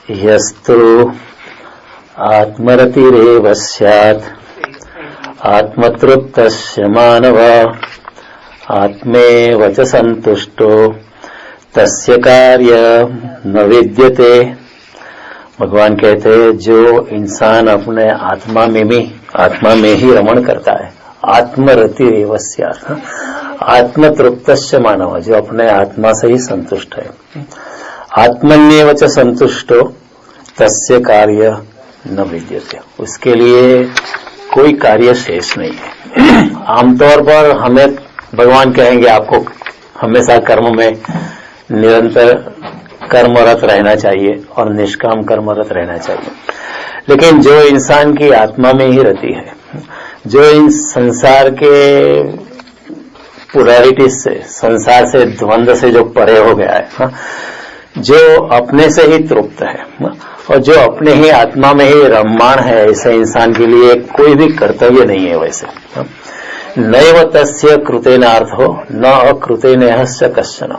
यस्तु आत्मरतिरेव स्यात् आत्मतृप्तस्य मानव आत्मेव च संतुष्टो तस्य कार्य न विद्यते। भगवान कहते हैं जो इंसान अपने आत्मा में ही रमण करता है, आत्मरतिरेव स्यात्, आत्मतृप्तस्य मानव, जो अपने आत्मा से ही संतुष्ट है, आत्मन्येव च संतुष्टो तस्य कार्य न विद्यते, उसके लिए कोई कार्य शेष नहीं है। आमतौर पर हमें भगवान कहेंगे आपको हमेशा कर्म में निरंतर कर्मरत रहना चाहिए और निष्काम कर्मरत रहना चाहिए। लेकिन जो इंसान की आत्मा में ही रहती है, जो इन संसार के पोलैरिटीज से, संसार से, द्वंद्व से जो परे हो गया है, जो अपने से ही तृप्त है और जो अपने ही आत्मा में ही रममाण है, ऐसे इंसान के लिए कोई भी कर्तव्य नहीं है। वैसे नैव तस्य कृतेनार्थो न अकृतेनश्च कश्चन,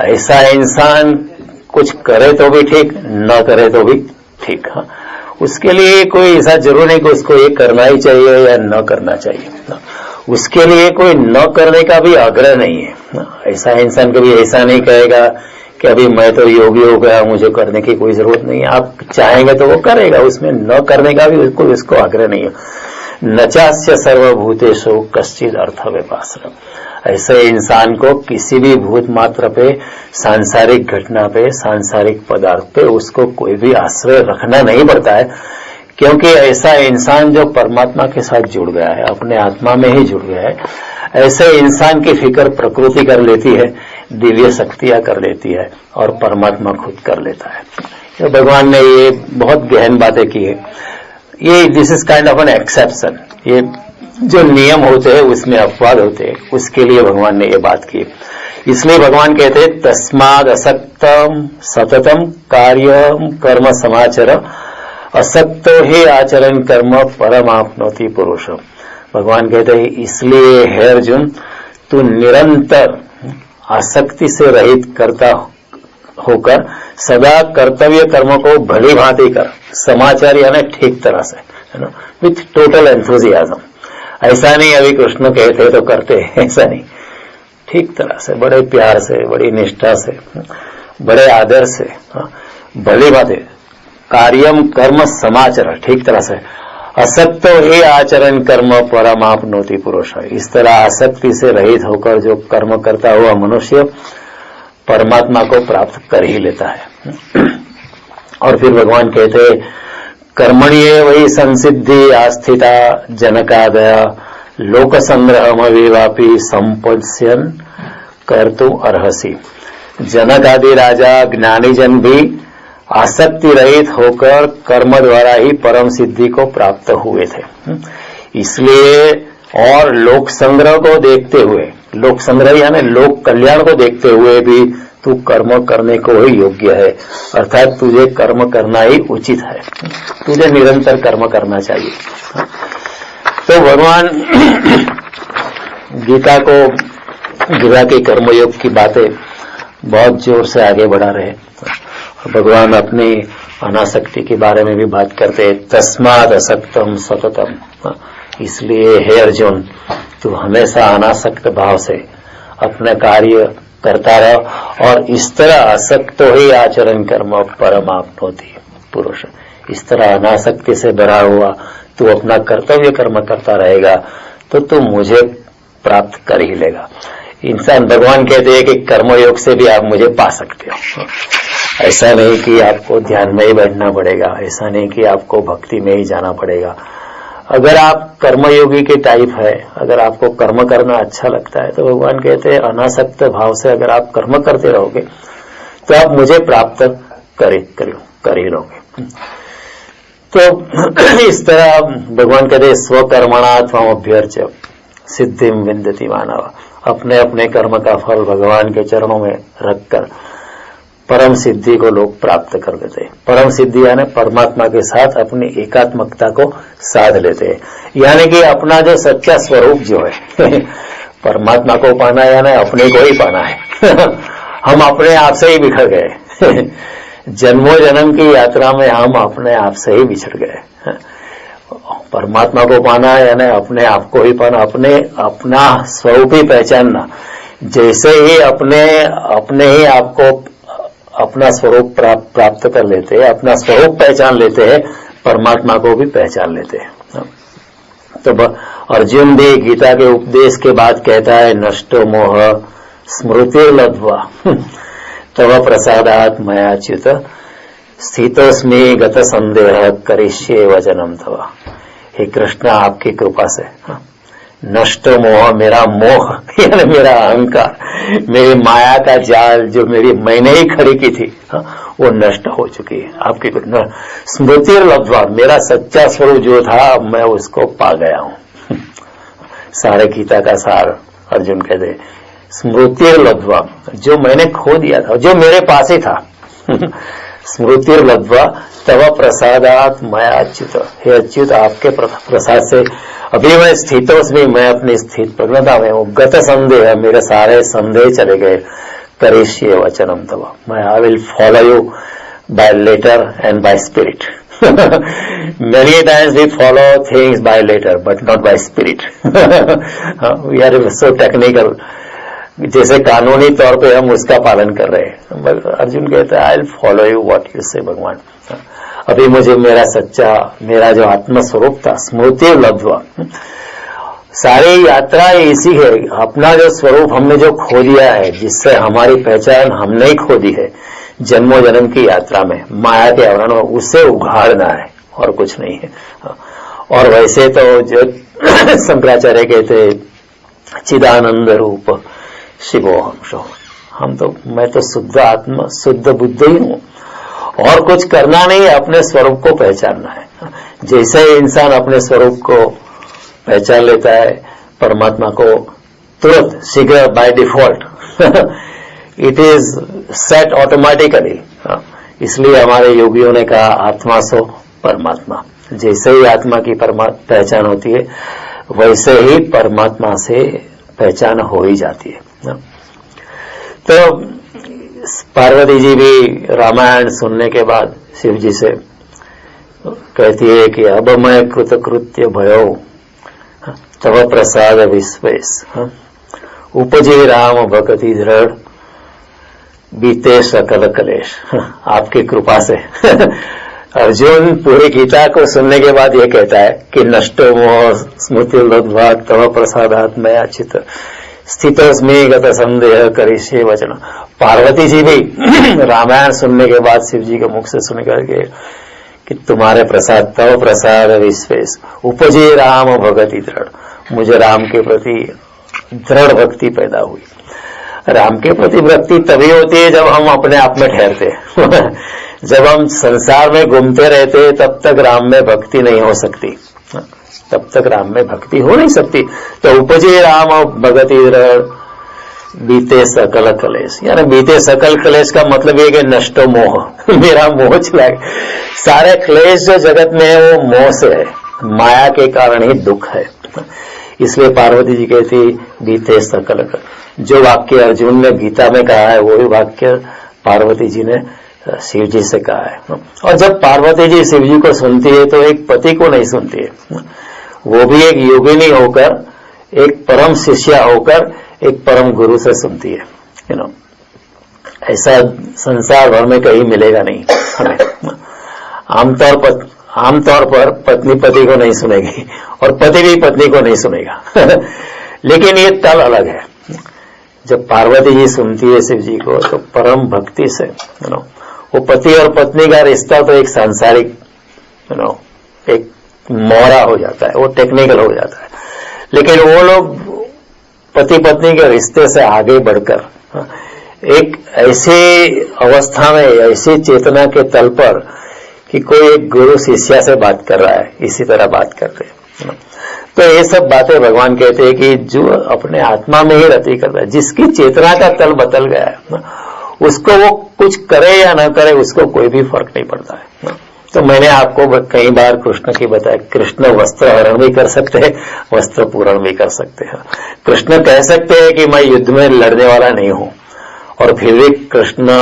ऐसा इंसान कुछ करे तो भी ठीक, न करे तो भी ठीक। उसके लिए कोई ऐसा जरूर नहीं कि उसको ये करना ही चाहिए या न करना चाहिए, उसके लिए कोई न करने का भी आग्रह नहीं है। ऐसा इंसान कभी ऐसा नहीं कहेगा कि अभी मैं तो योगी हो गया, मुझे करने की कोई जरूरत नहीं है। आप चाहेंगे तो वो करेगा, उसमें न करने का भी उसको आग्रह नहीं है। न चास्य सर्वभूतेषु कश्चित् अर्थ व्यपाश्रय, ऐसे इंसान को किसी भी भूत मात्र पे, सांसारिक घटना पे, सांसारिक पदार्थ पे उसको कोई भी आश्रय रखना नहीं पड़ता है, क्योंकि ऐसा इंसान जो परमात्मा के साथ जुड़ गया है, अपने आत्मा में ही जुड़ गया है, ऐसे इंसान की फिक्र प्रकृति कर लेती है, दिव्य शक्तियां कर लेती है और परमात्मा खुद कर लेता है। तो भगवान ने ये बहुत गहन बातें की है। ये this is kind of an exception, ये जो नियम होते हैं उसमें अपवाद होते हैं, उसके लिए भगवान ने ये बात की। इसलिए भगवान कहते हैं तस्माद असक्तम सततम कार्यम कर्म समाचर असक्तो ही आचरण कर्म परमाप्नोति पुरुषम। भगवान कहते हैं इसलिए हे अर्जुन, तू निरंतर आसक्ति से रहित करता होकर सदा कर्तव्य कर्म को भली भांति कर, समाचार यानी ठीक तरह से, है ना, विथ टोटल एंथुजियाज्म। ऐसा नहीं अभी कृष्ण कहते तो करते, ऐसा नहीं, ठीक तरह से, बड़े प्यार से, बड़ी निष्ठा से, बड़े आदर से, भली भांति कार्यम कर्म समाचर, ठीक तरह से। असक्तो ही आचरण कर्म परमाप्नोति पुरुष, इस तरह आसक्ति से रहित होकर जो कर्म करता हुआ मनुष्य परमात्मा को प्राप्त कर ही लेता है। और फिर भगवान कहते कर्मण्ये वही संसिद्धि आस्थिता जनकादय लोक संग्रह विवापी संपत्स्यन कर्तुम अर्हसि। जनक आदि राजा ज्ञानी जन भी आसक्ति रहित होकर कर्म द्वारा ही परम सिद्धि को प्राप्त हुए थे। इसलिए और लोक संग्रह को देखते हुए, लोक संग्रह यानी लोक कल्याण को देखते हुए भी तू कर्म करने को ही योग्य है, अर्थात तुझे कर्म करना ही उचित है, तुझे निरंतर कर्म करना चाहिए। तो भगवान गीता के कर्मयोग की बातें बहुत जोर से आगे बढ़ा रहे। भगवान अपनी अनासक्ति के बारे में भी बात करते हैं, तस्माद असक्तम सततम, इसलिए हे अर्जुन तू हमेशा अनासक्त भाव से अपना कार्य करता रह और इस तरह असक्त ही आचरण कर्म परमाप्नोति पुरुष, इस तरह अनासक्ति से भरा हुआ तू अपना कर्तव्य कर्म करता रहेगा तो तू मुझे प्राप्त कर ही लेगा। इंसान भगवान कहते हैं कि कर्मयोग से भी आप मुझे पा सकते हो। ऐसा नहीं कि आपको ध्यान में ही बैठना पड़ेगा, ऐसा नहीं कि आपको भक्ति में ही जाना पड़ेगा। अगर आप कर्मयोगी के टाइप है, अगर आपको कर्म करना अच्छा लगता है तो भगवान कहते हैं अनासक्त भाव से अगर आप कर्म करते रहोगे तो आप मुझे प्राप्त कर ही लोगे। तो इस तरह भगवान कहते हैं स्वकर्मणा त्वम अभ्यर्च्य सिद्धिम विन्दति मानव, अपने अपने कर्म का फल भगवान के चरणों में रखकर परम सिद्धि को लोग प्राप्त कर लेते हैं। परम सिद्धि यानी परमात्मा के साथ अपनी एकात्मकता को साध लेते हैं, यानी कि अपना जो सच्चा स्वरूप जो है परमात्मा को पाना यानी अपने को ही पाना है। हम अपने आप से ही बिखर गए। जन्मों जन्म की यात्रा में हम अपने आप से ही बिछड़ गए। परमात्मा को पाना यानी अपने आप को ही पाना, अपना स्वरूप ही पहचानना। जैसे ही अपने ही आपको अपना स्वरूप प्राप्त कर लेते हैं, अपना स्वरूप पहचान लेते हैं, परमात्मा को भी पहचान लेते हैं। तो अर्जुन भी गीता के उपदेश के बाद कहता है, नष्टो मोह स्मृतिर्लब्ध्वा तव प्रसादात् मयाच्युत स्थितोस्मि गत संदेह करिष्ये वचनम तव। हे कृष्ण, आपकी कृपा से नष्ट मोह, मेरा मोह यानी मेरा अहंकार, मेरी माया का जाल जो मैंने ही खड़ी की थी, वो नष्ट हो चुकी है आपकी स्मृतिर्लब्ध्वा। मेरा सच्चा स्वरूप जो था मैं उसको पा गया हूं। सारे गीता का सार अर्जुन कहते, स्मृतिर्लब्ध्वा, जो मैंने खो दिया था, जो मेरे पास ही था। स्मृतिर्लब्ध्वा तव प्रसादात् मया अच्युत। हे अच्युत, आपके प्रसाद से अभी मैं स्थितोस्मि, मैं अपनी स्थित प्रज्ञता में हूं। गत संदेह, मेरे सारे संदेह चले गए। करिष्ये वचनम तव, मैं I will follow you by letter and by spirit. Many times we follow things by letter but not by spirit. We are so technical. जैसे कानूनी तौर पे हम उसका पालन कर रहे हैं। अर्जुन कहता है, आई will follow you what you से भगवान। अभी मुझे मेरा जो आत्म स्वरूप था, स्मृति लब्ध्वा। सारी यात्रा इसी है, अपना जो स्वरूप हमने जो खो दिया है, जिससे हमारी पहचान हमने ही खो दी है जन्मों जन्म की यात्रा में, माया के आवरण में, उसे उघाड़ना है और कुछ नहीं है। और वैसे तो जो शंकराचार्य कहते, चिदानंद रूप शिवोहम, मैं तो शुद्ध आत्मा, शुद्ध बुद्धि ही हूं, और कुछ करना नहीं है, अपने स्वरूप को पहचानना है। जैसे इंसान अपने स्वरूप को पहचान लेता है, परमात्मा को तुरंत, शीघ्र, by default, it is set automatically. इसलिए हमारे योगियों ने कहा, आत्मा सो परमात्मा। जैसे ही आत्मा की पहचान होती है, वैसे ही परमात्मा से पहचान हो ही जाती है। तो पार्वती जी भी रामायण सुनने के बाद शिव जी से कहती है कि अब मैं कृतकृत्य भयो तव प्रसाद विश्वेश उपजे राम भक्ति दृढ़ बीते सकल कलेश। आपकी कृपा से अर्जुन पूरी गीता को सुनने के बाद ये कहता है कि नष्टो मोह स्मृतिर्लब्ध्वा तव प्रसादात् मया अच्युत स्थितोस्मि गत संदेह करिष्ये वचन। पार्वती जी भी रामायण सुनने के बाद शिव जी के मुख से सुन करके कि तुम्हारे प्रसाद, तव प्रसाद विश्वेश उपजे राम भगति दृढ़, मुझे राम के प्रति दृढ़ भक्ति पैदा हुई। राम के प्रति भक्ति तभी होती है जब हम अपने आप में ठहरते हैं। जब हम संसार में घूमते रहते हैं तब तक राम में भक्ति नहीं हो सकती, तब तक राम में भक्ति हो नहीं सकती। तो उपजे राम भगति दृढ़ बीते सकल कलेश, यानी बीते सकल कलेश का मतलब ये कि नष्टो मोह, मेरा मोह चला गया। सारे क्लेश जो जगत में है वो मोह से है, माया के कारण ही दुख है। इसलिए पार्वती जी कहती बीते सकल कलेश। जो वाक्य अर्जुन ने गीता में कहा है वही वाक्य पार्वती जी ने शिव जी से कहा है। और जब पार्वती जी शिव जी को सुनती है तो एक पति को नहीं सुनती है, वो भी एक योगिनी होकर, एक परम शिष्या होकर, एक परम गुरु से सुनती है। ऐसा संसार भर में कहीं मिलेगा नहीं हमें। आमतौर पर पत्नी पति को नहीं सुनेगी और पति भी पत्नी को नहीं सुनेगा। लेकिन ये तल अलग है। जब पार्वती जी सुनती है शिव जी को तो परम भक्ति से, वो पति और पत्नी का रिश्ता तो एक सांसारिक, एक मोहरा हो जाता है, वो टेक्निकल हो जाता है। लेकिन वो लोग पति पत्नी के रिश्ते से आगे बढ़कर एक ऐसी अवस्था में, ऐसी चेतना के तल पर कि कोई एक गुरु शिष्या से बात कर रहा है, इसी तरह बात करते हैं। तो ये सब बातें भगवान कहते हैं कि जो अपने आत्मा में ही रति करता है, जिसकी चेतना का तल बदल गया है, उसको वो कुछ करे या ना करे उसको कोई भी फर्क नहीं पड़ता है। तो मैंने आपको कई बार कृष्ण की बताया, कृष्ण वस्त्र हरण भी कर सकते हैं, वस्त्र पूरण भी कर सकते हैं। कृष्ण कह सकते हैं कि मैं युद्ध में लड़ने वाला नहीं हूं, और फिर भी कृष्ण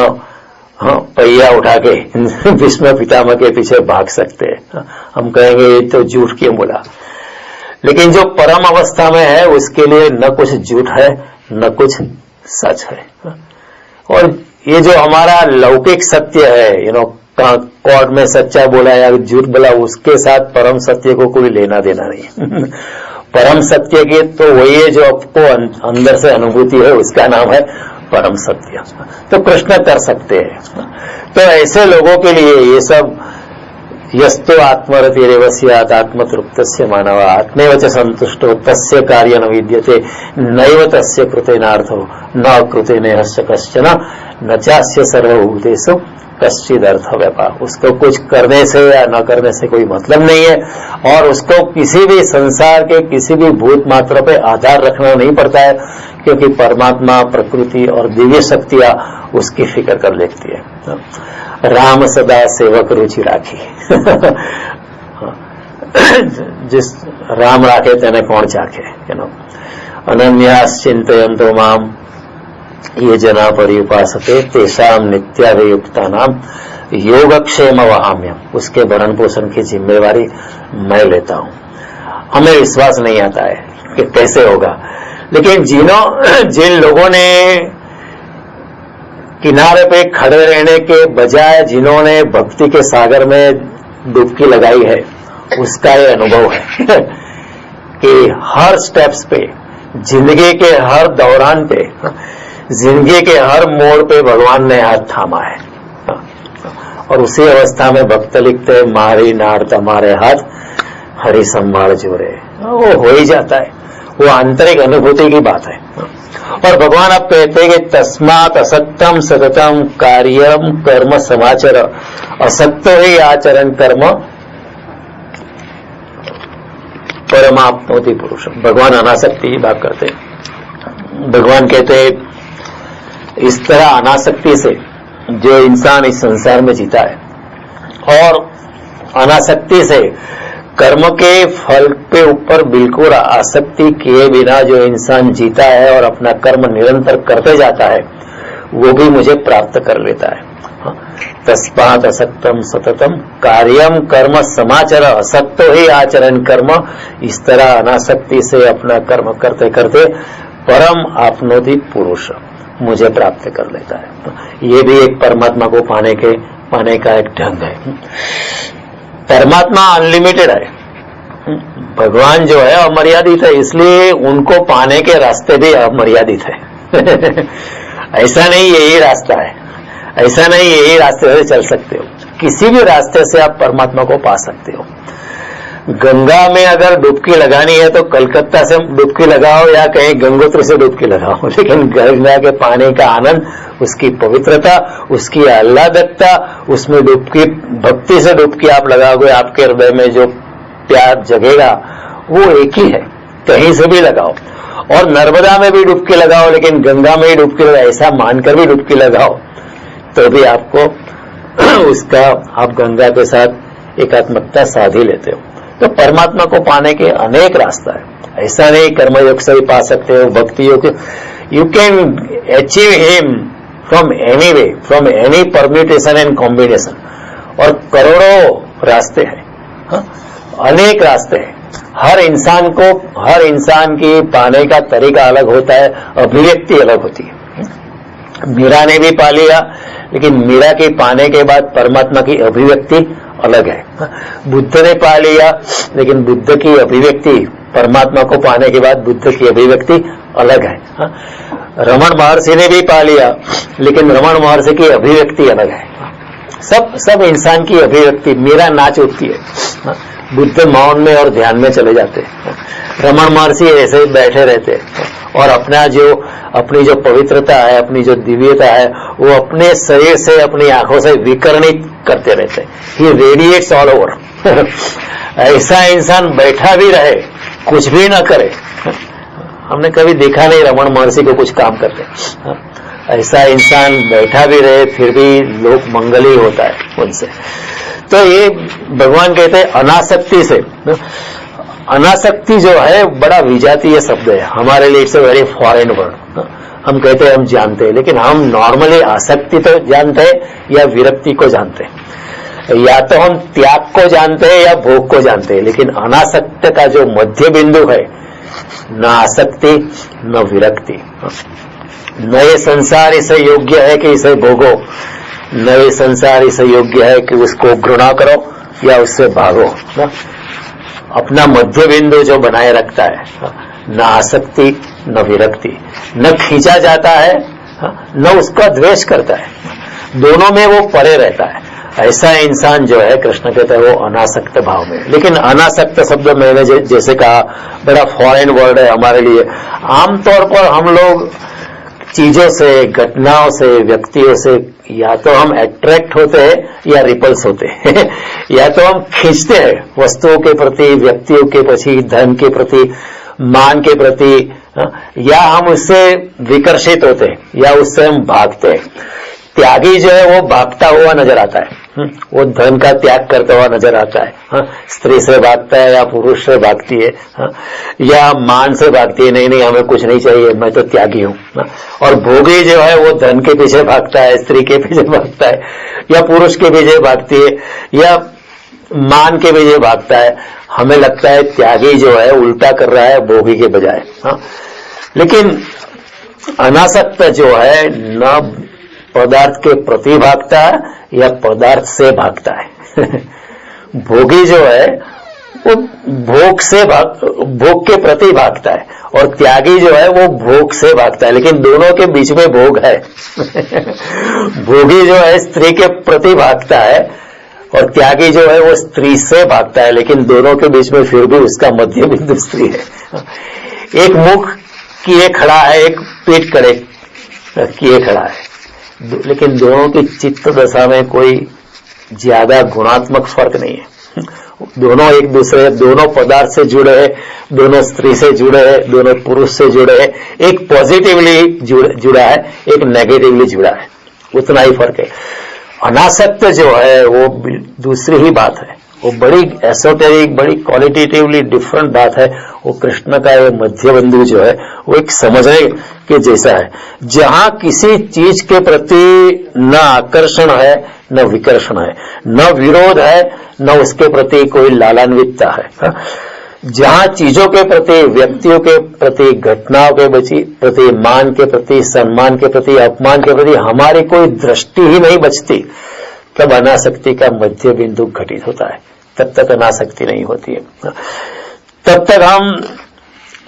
पहिया उठा के भीष्म पितामह के पीछे भाग सकते हैं। हम कहेंगे ये तो झूठ क्यों बोला, लेकिन जो परम अवस्था में है उसके लिए न कुछ झूठ है न कुछ सच है। और ये जो हमारा लौकिक सत्य है, कोर्ट में सच्चा बोला या झूठ बोला, उसके साथ परम सत्य को कोई लेना देना नहीं। परम सत्य की तो वही है जो आपको अंदर से अनुभूति है, उसका नाम है परम सत्य। तो कृष्ण कर सकते हैं। तो ऐसे लोगों के लिए ये सब यस्तो आत्मरतिरेव स्यात् आत्मतृप्तस्य मानव आत्मैव च संतुष्टो तस्य कार्य न विद्यते नैव तस्य कृतेनार्थो न कृतेनेहस्य कश्चन न चास्य सर्वभूतेषु कश्चिद अर्थ व्यापार। उसको कुछ करने से या न करने से कोई मतलब नहीं है, और उसको किसी भी संसार के किसी भी भूत मात्र पे आधार रखना नहीं पड़ता है, क्योंकि परमात्मा, प्रकृति और दिव्य शक्तियां उसकी फिक्र कर लेती है। राम सदा सेवक रुचि राखी। जिस राम राखे तेने कौन चाखे। अनन्यास चिंतयन्तो माम ये जना पर्युपासते तेषाम नित्याभियुक्तानाम योगक्षेम वहाम्यम। उसके भरण पोषण की जिम्मेवारी मैं लेता हूं। हमें विश्वास नहीं आता है कि कैसे होगा, लेकिन जिन लोगों ने किनारे पे खड़े रहने के बजाय जिन्होंने भक्ति के सागर में डुबकी लगाई है, उसका ये अनुभव है कि हर स्टेप्स पे, जिंदगी के हर दौरान पे, जिंदगी के हर मोड़ पे भगवान ने हाथ थामा है। और उसी अवस्था में भक्त लिखते मारी नार तमारे हाथ हरि संभाल जोरे। वो हो ही जाता है, वो आंतरिक अनुभूति की बात है। और भगवान अब कहते हैं कि तस्मात् असक्तम सततम कार्यम कर्म समाचर असक्त ही आचरण कर्म परमाप्नोति पुरुषम। भगवान अनासक्ति की बात करते हैं। भगवान कहते हैं इस तरह अनासक्ति से जो इंसान इस संसार में जीता है, और अनासक्ति से कर्म के फल के ऊपर बिल्कुल आसक्ति किए बिना जो इंसान जीता है और अपना कर्म निरंतर करते जाता है, वो भी मुझे प्राप्त कर लेता है। तस्मात् असक्तम सततम कार्यम कर्म समाचर असक्तो ही आचरण कर्म। इस तरह अनासक्ति से अपना कर्म करते करते परम आपनोति पुरुष मुझे प्राप्त कर लेता है। ये भी एक परमात्मा को पाने का एक ढंग है। परमात्मा अनलिमिटेड है, भगवान जो है अमर्यादित है, इसलिए उनको पाने के रास्ते भी अमर्यादित है। ऐसा नहीं यही रास्ता है, ऐसा नहीं यही रास्ते से चल सकते हो। किसी भी रास्ते से आप परमात्मा को पा सकते हो। गंगा में अगर डुबकी लगानी है तो कलकत्ता से डुबकी लगाओ या कहीं गंगोत्री से डुबकी लगाओ, लेकिन गंगा के पानी का आनंद, उसकी पवित्रता, उसकी आह्लादकता, उसमें डुबकी, भक्ति से डुबकी आप लगाओगे, आपके हृदय में जो प्यार जगेगा वो एक ही है, कहीं से भी लगाओ। और नर्मदा में भी डुबकी लगाओ, लेकिन गंगा में ही डुबकी लगाओ, ऐसा मानकर भी डुबकी लगाओ तो भी आपको उसका, आप गंगा के साथ एकात्मकता साध ही लेते हो। तो परमात्मा को पाने के अनेक रास्ता है। ऐसा नहीं कर्मयोग से ही पा सकते हो, भक्ति योग, you can achieve him from any way, from any permutation and combination. और करोड़ों रास्ते हैं, अनेक रास्ते हैं। हर इंसान की पाने का तरीका अलग होता है, अभिव्यक्ति अलग होती है। मीरा ने भी पा लिया, लेकिन मीरा के पाने के बाद परमात्मा की अभिव्यक्ति अलग है। बुद्ध ने पा लिया, लेकिन बुद्ध की अभिव्यक्ति, परमात्मा को पाने के बाद बुद्ध की अभिव्यक्ति अलग है। रमण महर्षि ने भी पा लिया, लेकिन रमण महर्षि की अभिव्यक्ति अलग है। सब इंसान की अभिव्यक्ति। मीरा नाच उठती है, बुद्ध मौन में और ध्यान में चले जाते हैं, रमण महर्षि ऐसे ही बैठे रहते हैं और अपनी जो पवित्रता है, अपनी जो दिव्यता है, वो अपने शरीर से, अपनी आंखों से विकर्णित करते रहते हैं। ही रेडिएट्स ऑल ओवर। ऐसा इंसान बैठा भी रहे, कुछ भी ना करे, हमने कभी देखा नहीं रमण महर्षि को कुछ काम करते। ऐसा इंसान बैठा भी रहे फिर भी लोक मंगल ही होता है उनसे। तो ये भगवान कहते हैं अनासक्ति से। अनासक्ति जो है बड़ा विजातीय शब्द है हमारे लिए, it's a very foreign word. हम कहते हैं हम जानते हैं, लेकिन हम नॉर्मली आसक्ति तो जानते हैं या विरक्ति को जानते हैं, या तो हम त्याग को जानते हैं या भोग को जानते हैं। लेकिन अनासक्त का जो मध्य बिंदु है, न आसक्ति न विरक्ति, न ये संसार इसे योग्य है कि इसे भोगो, न ये संसार इसे योग्य है कि उसको घृणा करो या उससे भागो। अपना मध्य बिंदु जो बनाए रखता है, न आसक्ति न विरक्ति, न खींचा जाता है न उसका द्वेष करता है, दोनों में वो परे रहता है, ऐसा इंसान जो है कृष्ण कहते हैं वो अनासक्त भाव में। लेकिन अनासक्त शब्द मैंने जैसे कहा बड़ा फॉरेन वर्ड है हमारे लिए। आमतौर पर हम लोग चीजों से, घटनाओं से, व्यक्तियों से या तो हम अट्रैक्ट होते हैं या रिपल्स होते हैं या तो हम खींचते हैं वस्तुओं के प्रति, व्यक्तियों के प्रति, धन के प्रति, मान के प्रति, या हम उससे विकर्षित होते हैं या उससे हम भागते हैं। त्यागी जो है वो भागता हुआ नजर आता है, वो धन का त्याग करता हुआ नजर आता है, स्त्री से भागता है या पुरुष से भागती है, या मान से भागती है, नहीं नहीं हमें कुछ नहीं चाहिए, मैं तो त्यागी हूं। और भोगी जो है वो धन के पीछे भागता है, स्त्री के पीछे भागता है, या पुरुष के पीछे भागती है, या मान के पीछे भागता है। हमें लगता है त्यागी जो है उल्टा कर रहा है भोगी के बजाय। लेकिन अनासक्त जो है न पदार्थ के प्रति भागता है या पदार्थ से भागता है भोगी जो है वो भोग के प्रति भागता है, और त्यागी जो है वो भोग से भागता है, लेकिन दोनों के बीच में भोग है भोगी जो है स्त्री के प्रति भागता है और त्यागी जो है वो स्त्री से भागता है, लेकिन दोनों के बीच में फिर भी उसका मध्य बिंदु स्त्री है। एक मुख किए खड़ा है, एक पीठ करे किए खड़ा है, लेकिन दोनों की चित्त दशा में कोई ज्यादा गुणात्मक फर्क नहीं है। दोनों एक दूसरे, दोनों पदार्थ से जुड़े हैं, दोनों स्त्री से जुड़े हैं, दोनों पुरुष से जुड़े हैं। एक पॉजिटिवली जुड़ा है, एक नेगेटिवली जुड़ा है, उतना ही फर्क है। अनासक्त जो है वो दूसरी ही बात है, वो बड़ी एसोटेरिक, बड़ी क्वालिटेटिवली डिफरेंट बात है। वो कृष्ण का ये मध्य बिंदु जो है वो एक समझने के जैसा है, जहां किसी चीज के प्रति न आकर्षण है न विकर्षण है, न विरोध है न उसके प्रति कोई लालान्वितता है। जहां चीजों के प्रति, व्यक्तियों के प्रति, घटनाओं के प्रति, मान के प्रति, सम्मान के प्रति, अपमान के प्रति हमारी कोई दृष्टि ही नहीं बचती, तब अनासक्ति का मध्य बिंदु घटित होता है। तब तक अनासक्ति नहीं होती है, तब तक हम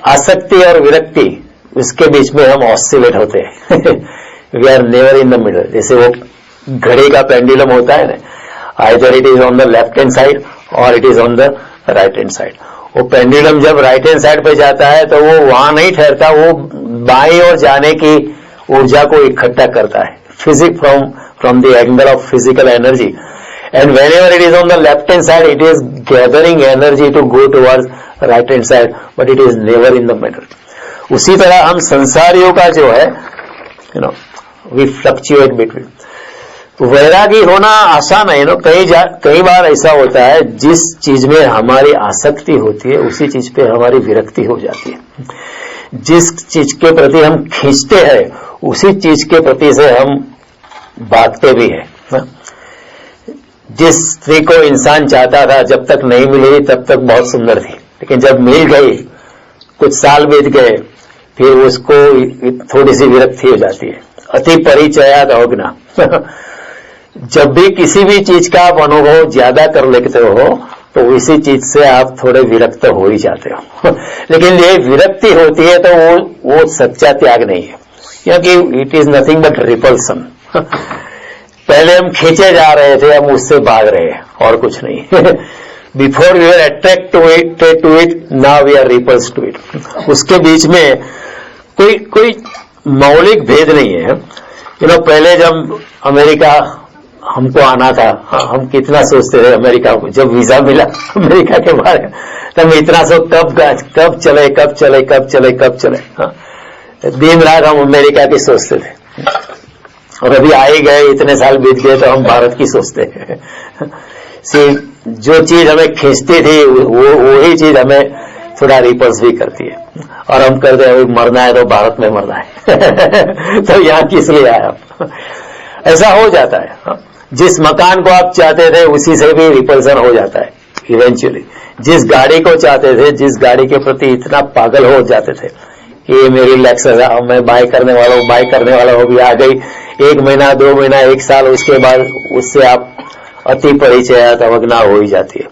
आसक्ति और विरक्ति उसके बीच में हम ऑसिलेट होते हैं we are never in the middle. जैसे वो घड़ी का पेंडुलम होता है ना, either it is on the left hand side और it is on the right hand side. वो पेंडुलम जब राइट हैंड साइड पे जाता है तो वो वहां नहीं ठहरता, वो बाईं ओर जाने की ऊर्जा को इकट्ठा करता है, physique from the angle of physical energy, and whenever it is on the left hand side it is gathering energy to go towards right hand side, but it is never in the middle. उसी तरह हम संसारियों का जो है we fluctuate between। वैरागी होना आसान है, कई बार ऐसा होता है जिस चीज में हमारी आसक्ति होती है उसी चीज पे हमारी विरक्ति हो जाती है। जिस चीज के प्रति हम खींचते हैं उसी चीज के प्रति से हम भागते भी है। जिस स्त्री को इंसान चाहता था जब तक नहीं मिली तब तक बहुत सुंदर थी, लेकिन जब मिल गई, कुछ साल बीत गए, फिर उसको थोड़ी सी विरक्ति हो जाती है। अति परिचयाद अवज्ञा जब भी किसी भी चीज का आप अनुभव ज्यादा कर लेते हो तो उसी चीज से आप थोड़े विरक्त हो ही जाते हो लेकिन ये विरक्ति होती है तो वो सच्चा त्याग नहीं है, क्योंकि it is nothing but repulsion. पहले हम खींचे जा रहे थे, हम उससे भाग रहे हैं और कुछ नहीं before we are attract to it, now we are repulse to it. उसके बीच में कोई मौलिक भेद नहीं है। पहले जब अमेरिका हमको आना था, हम कितना सोचते थे अमेरिका को, जब वीजा मिला अमेरिका के बारे में तब इतना सोच कब चले दिन रात हम अमेरिका की सोचते थे, और अभी आ ही गए, इतने साल बीत गए तो हम भारत की सोचते हैं। जो चीज हमें खींचती थी वही चीज हमें थोड़ा रिपल्स भी करती है, और हम कहते हैं अभी मरना है तो भारत में मरना है तो यहाँ किस लिए आए आप? ऐसा हो जाता है। जिस मकान को आप चाहते थे उसी से भी रिपल्सन हो जाता है इवेंचुअली। जिस गाड़ी को चाहते थे, जिस गाड़ी के प्रति इतना पागल हो जाते थे कि ये मेरी लेक्सस है, मैं बाय करने वाला हूं, भी आ गई 1 महीना 2 महीना 1 साल, उसके बाद उससे आप अति परिचय अवज्ञा हो ही जाती है।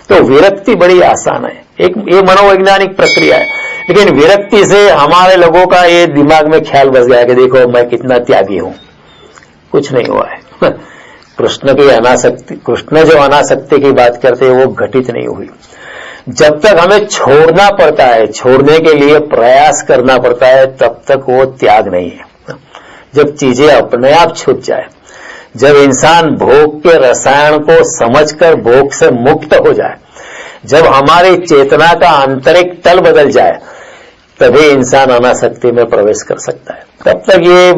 तो विरक्ति बड़ी आसान है, एक ये मनोवैज्ञानिक प्रक्रिया है। लेकिन विरक्ति से हमारे लोगों का ये दिमाग में ख्याल बस गया कि देखो मैं कितना त्यागी हूं, कुछ नहीं हुआ है। कृष्ण की अनासक्ति, कृष्ण जो अनासक्ति की बात करते हैं वो घटित नहीं हुई। जब तक हमें छोड़ना पड़ता है, छोड़ने के लिए प्रयास करना पड़ता है, तब तक वो त्याग नहीं है। जब चीजें अपने आप छूट जाए, जब इंसान भोग के रसायन को समझकर भोग से मुक्त हो जाए, जब हमारी चेतना का आंतरिक तल बदल जाए, तभी इंसान अनासक्ति में प्रवेश कर सकता है। तब तक ये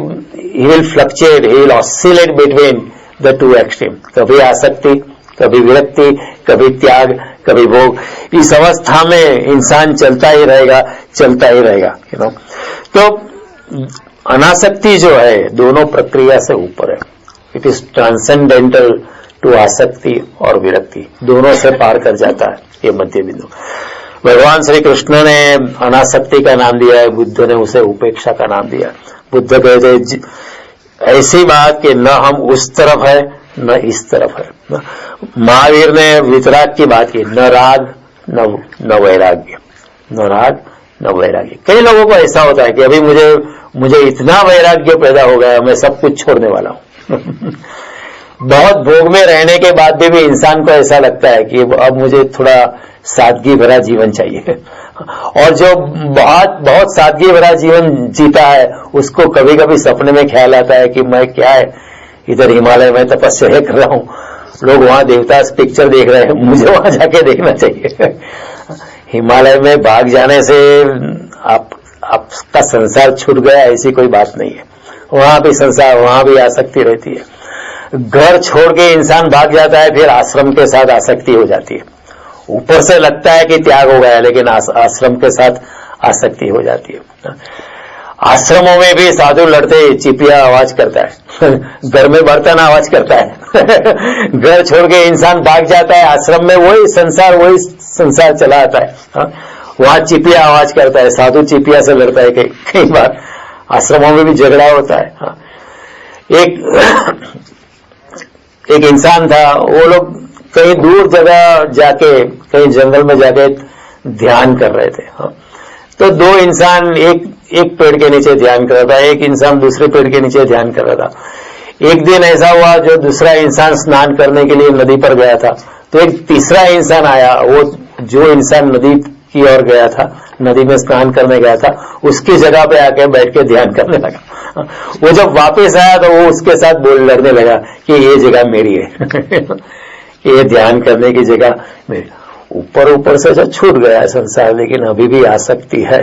he will fluctuate, he will oscillate between the two extreme, कभी आसक्ति, कभी विरक्ति, कभी त्याग, कभी भोग। इस अवस्था में इंसान चलता ही रहेगा तो अनासक्ति जो है दोनों प्रक्रिया से ऊपर है। इट इज ट्रांसेंडेंटल टू आसक्ति और विरक्ति, दोनों से पार कर जाता है ये मध्य बिंदु। भगवान श्री कृष्ण ने अनासक्ति का नाम दिया है, बुद्ध ने उसे उपेक्षा का नाम दिया। बुद्ध कहते ऐसी बात कि न हम उस तरफ है न इस तरफ है। महावीर ने वितराग की बात की, न राग न वैराग्य, न राग न वैराग्य। कई लोगों को ऐसा होता है कि अभी मुझे इतना वैराग्य पैदा हो गया, मैं सब कुछ छोड़ने वाला हूं बहुत भोग में रहने के बाद भी इंसान को ऐसा लगता है कि अब मुझे थोड़ा सादगी भरा जीवन चाहिए। और जो बहुत सादगी भरा जीवन जीता है उसको कभी कभी सपने में ख्याल आता है कि मैं क्या है इधर हिमालय में तपस्या कर रहा हूं, लोग वहां देवता पिक्चर देख रहे हैं, मुझे वहां जाके देखना चाहिए। हिमालय में भाग जाने से आपका संसार छूट गया ऐसी कोई बात नहीं है। वहां भी संसार, वहां भी आसक्ति रहती है। घर छोड़ के इंसान भाग जाता है, फिर आश्रम के साथ आसक्ति हो जाती है। ऊपर से लगता है कि त्याग हो गया, लेकिन आश्रम के साथ आसक्ति हो जाती है। आश्रमों में भी साधु लड़ते चिपिया आवाज करता है, घर में बर्तन आवाज करता है। घर छोड़ के इंसान भाग जाता है, आश्रम में वही संसार चला आता है। वहां चिपिया आवाज करता है, साधु चिपिया से लड़ता है। कई बार आश्रमों में भी झगड़ा होता है। एक इंसान था, वो लोग कहीं दूर जगह जाके, कहीं जंगल में जाके ध्यान कर रहे थे। तो 2 इंसान एक पेड़ के नीचे ध्यान कर रहा था, एक इंसान दूसरे पेड़ के नीचे ध्यान कर रहा था। एक दिन ऐसा हुआ जो दूसरा इंसान स्नान करने के लिए नदी पर गया था, तो एक तीसरा इंसान आया। वो जो इंसान नदी की ओर गया था, नदी में स्नान करने गया था, उसकी जगह पे आके बैठ के ध्यान करने लगा। वो जब वापस आया तो वो उसके साथ लड़ने लगा कि ये जगह मेरी है ये ध्यान करने की जगह मेरी। ऊपर से जो छूट गया है संसार, लेकिन अभी भी आसक्ति है।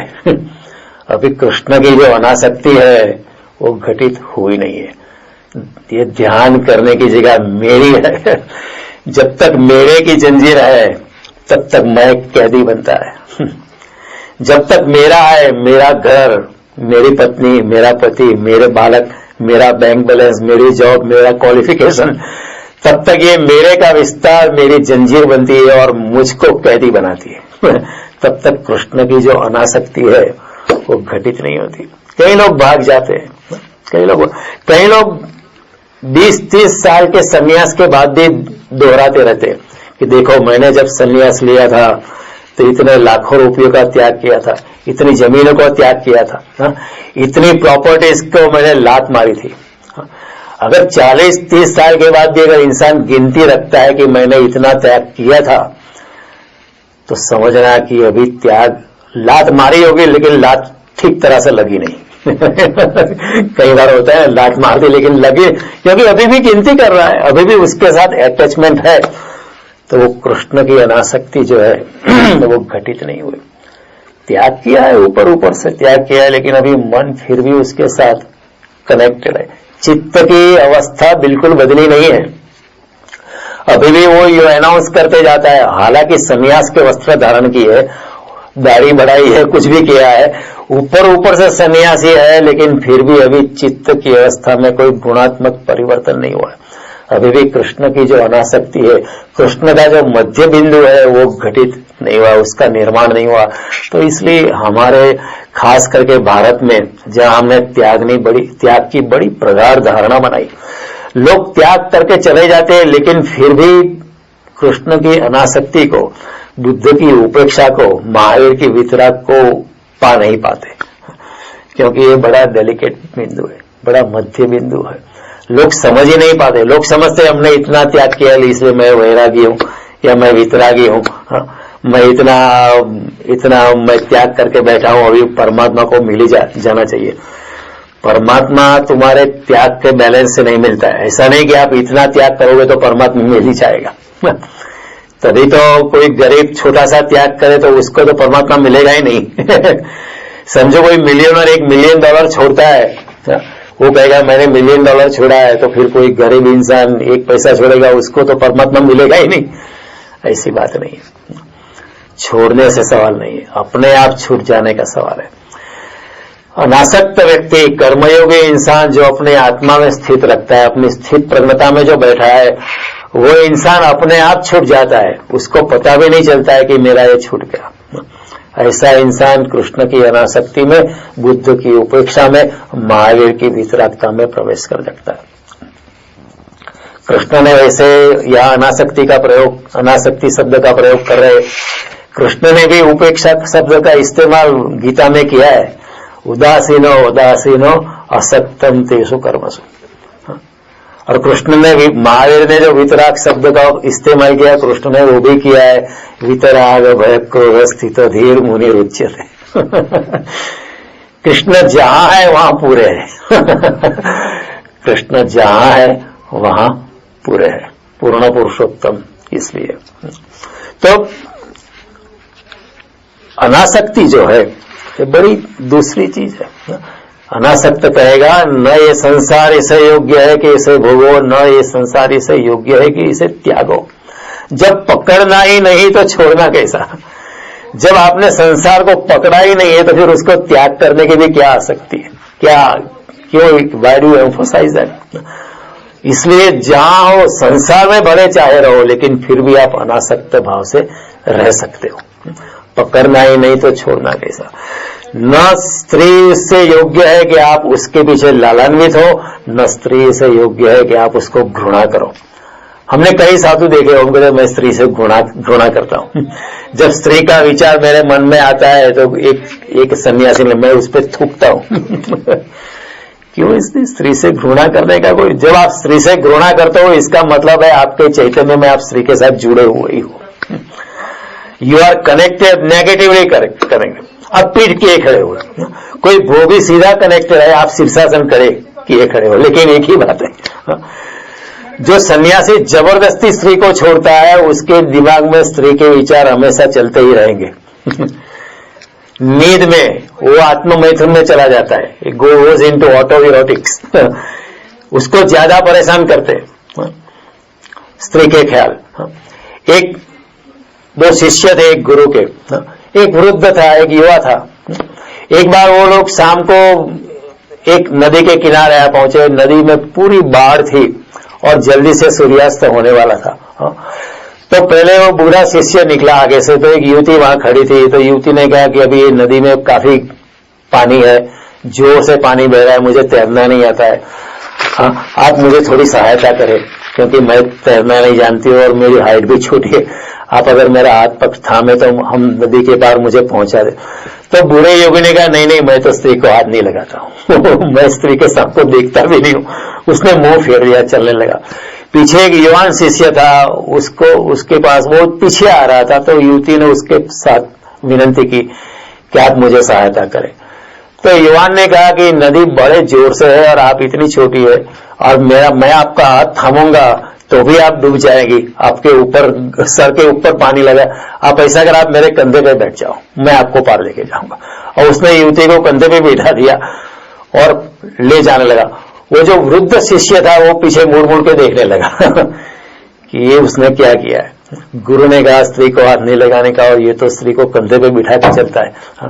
अभी कृष्ण की जो अनासक्ति है वो घटित हुई नहीं है। ये ध्यान करने की जगह मेरी है। जब तक मेरे की जंजीर है तब तक मैं कैदी बनता है। जब तक मेरा है, मेरा घर, मेरी पत्नी, मेरा पति, मेरे बालक, मेरा बैंक बैलेंस, मेरी जॉब, मेरा क्वालिफिकेशन, तब तक ये मेरे का विस्तार मेरी जंजीर बनती है और मुझको कैदी बनाती है। तब तक कृष्ण की जो अनासक्ति है वो घटित नहीं होती। कई लोग भाग जाते हैं, कई लोग 20-30 साल के संन्यास के बाद भी दोहराते रहते हैं कि देखो मैंने जब संन्यास लिया था तो इतने लाखों रुपयों का त्याग किया था, इतनी जमीनों का त्याग किया था, इतनी प्रॉपर्टीज को मैंने लात मारी थी। अगर 40-30 साल के बाद भी अगर इंसान गिनती रखता है कि मैंने इतना त्याग किया था, तो समझना कि अभी त्याग, लात मारी होगी लेकिन लात ठीक तरह से लगी नहीं। कई बार होता है लात मार दी लेकिन लगे, क्योंकि अभी भी गिनती कर रहा है, अभी भी उसके साथ अटैचमेंट है। तो वो कृष्ण की अनासक्ति जो है वो घटित नहीं हुई। त्याग किया है, ऊपर से त्याग किया है, लेकिन अभी मन फिर भी उसके साथ कनेक्टेड है। चित्त की अवस्था बिल्कुल बदली नहीं है, अभी भी वो ये अनाउंस करते जाता है। हालांकि संन्यास के वस्त्र धारण किए, दाढ़ी बढ़ाई है, कुछ भी किया है, ऊपर से सन्यासी है, लेकिन फिर भी अभी चित्त की अवस्था में कोई गुणात्मक परिवर्तन नहीं हुआ है। अभी भी कृष्ण की जो अनासक्ति है, कृष्ण का जो मध्य बिंदु है वो घटित नहीं हुआ, उसका निर्माण नहीं हुआ। तो इसलिए हमारे खास करके भारत में जहां हमने त्याग की बड़ी प्रगाढ़ धारणा बनाई, लोग त्याग करके चले जाते हैं, लेकिन फिर भी कृष्ण की अनासक्ति को, बुद्ध की उपेक्षा को, महावीर की वितराग को पा नहीं पाते, क्योंकि ये बड़ा डेलिकेट बिंदु है, बड़ा मध्य बिंदु है। लोग समझ ही नहीं पाते। लोग समझते हमने इतना त्याग किया इसलिए मैं वैरागी हूं या मैं वितरागी हूं, मैं इतना मैं त्याग करके बैठा हूं, अभी परमात्मा को मिल ही जाना चाहिए। परमात्मा तुम्हारे त्याग के बैलेंस से नहीं मिलता है। ऐसा नहीं कि आप इतना त्याग करोगे तो परमात्मा मिल ही जाएगा। तभी तो कोई गरीब छोटा सा त्याग करे तो उसको तो परमात्मा मिलेगा ही नहीं। समझो कोई मिलियनर $1 मिलियन छोड़ता है, वो कहेगा मैंने $1 मिलियन छोड़ा है, तो फिर कोई गरीब इंसान 1 पैसा छोड़ेगा, उसको तो परमात्मा मिलेगा ही नहीं। ऐसी बात नहीं है। छोड़ने से सवाल नहीं है, अपने आप छूट जाने का सवाल है। अनासक्त व्यक्ति, कर्मयोगी इंसान जो अपने आत्मा में स्थित रखता है, अपनी स्थित प्रज्ञता में जो बैठा है, वो इंसान अपने आप छूट जाता है, उसको पता भी नहीं चलता है कि मेरा ये छूट गया। ऐसा इंसान कृष्ण की अनासक्ति में, बुद्ध की उपेक्षा में, महावीर की वितरागता में प्रवेश कर सकता है। कृष्ण ने वैसे यह अनासक्ति शब्द का प्रयोग कर रहे, कृष्ण ने भी उपेक्षा शब्द का इस्तेमाल गीता में किया है। उदासीनो असक्तम तेषु कर्मसु। और कृष्ण ने भी, महावीर ने जो वितराग शब्द का इस्तेमाल किया, कृष्ण ने वो भी किया है। वितराग भय क्रोध स्थित धीर मुनि रुच्यते। कृष्ण जहां है वहां पूरे है। कृष्ण जहां है वहां पूरे है, पूर्ण पुरुषोत्तम। इसलिए तो अनासक्ति जो है ये बड़ी दूसरी चीज है। अनासक्त कहेगा न ये संसार इसे योग्य है कि इसे भोगो, न ये संसार इसे योग्य है कि इसे त्यागो। जब पकड़ना ही नहीं तो छोड़ना कैसा? जब आपने संसार को पकड़ा ही नहीं है तो फिर उसको त्याग करने की भी क्या आसक्ति है? क्यों वाई डू एम्फोसाइज दैट? इसलिए जहां हो संसार में भले चाहे रहो, लेकिन फिर भी आप अनासक्त भाव से रह सकते हो। पकड़ना ही नहीं तो छोड़ना कैसा? न स्त्री से योग्य है कि आप उसके पीछे लालान्वित हो, न स्त्री से योग्य है कि आप उसको घृणा करो। हमने कई साधु देखे होंगे, मैं स्त्री से घृणा करता हूं। जब स्त्री का विचार मेरे मन में आता है तो एक सन्यासी ने, मैं उस पर थूकता हूं। क्यों इसलिए स्त्री से घृणा करने का कोई? जब आप स्त्री से घृणा करते हो, इसका मतलब है आपके चैतन्य में आप स्त्री के साथ जुड़े हुए ही हो। You are connected, negatively connected. अब पीठ किए खड़े हो, कोई भोगी सीधा कनेक्टेड है, आप शीर्षासन किए खड़े हो, लेकिन एक ही बात है, जो सन्यासी जबरदस्ती स्त्री को छोड़ता है, उसके दिमाग में स्त्री के विचार हमेशा चलते ही रहेंगे। नींद में वो आत्ममैथुन में चला जाता है, गोज इनटू ऑटो इरोटिक्स। उसको ज्यादा परेशान करते स्त्री के ख्याल। एक दो शिष्य थे एक गुरु के, एक वृद्ध था, एक युवा था। एक बार वो लोग शाम को एक नदी के किनारे आ पहुंचे। नदी में पूरी बाढ़ थी और जल्दी से सूर्यास्त होने वाला था। तो पहले वो बूढ़ा शिष्य निकला आगे से, तो एक युवती वहां खड़ी थी। तो युवती ने कहा कि अभी ये नदी में काफी पानी है, जोर से पानी बह रहा है, मुझे तैरना नहीं आता है, आप मुझे थोड़ी सहायता करें, क्योंकि मैं तैरना नहीं जानती हूँ और मेरी हाइट भी छोटी है। आप अगर मेरा हाथ पग थामे तो हम नदी के पार मुझे पहुंचा दे। तो बूढ़े योगी ने कहा नहीं, मैं तो स्त्री को हाथ नहीं लगाता हूं। मैं स्त्री के सांप को देखता भी नहीं हूं। उसने मुंह फेर दिया, चलने लगा। पीछे एक युवान शिष्य था, उसके पास वो पीछे आ रहा था। तो युवती ने उसके साथ विनती की कि आप मुझे सहायता करें। तो युवान ने कहा कि नदी बड़े जोर से है और आप इतनी छोटी है, और मैं आपका हाथ थामूंगा तो भी आप डूब जाएगी, आपके ऊपर सर के ऊपर पानी लगा। आप ऐसा कर, आप मेरे कंधे पे बैठ जाओ, मैं आपको पार लेके जाऊंगा। और उसने युवती को कंधे पे बैठा दिया और ले जाने लगा। वो जो वृद्ध शिष्य था वो पीछे मुड़ मुड़ के देखने लगा कि ये उसने क्या किया है। गुरु ने कहा स्त्री को हाथ नहीं लगाने का, और ये तो स्त्री को कंधे पे बिठा के चलता है।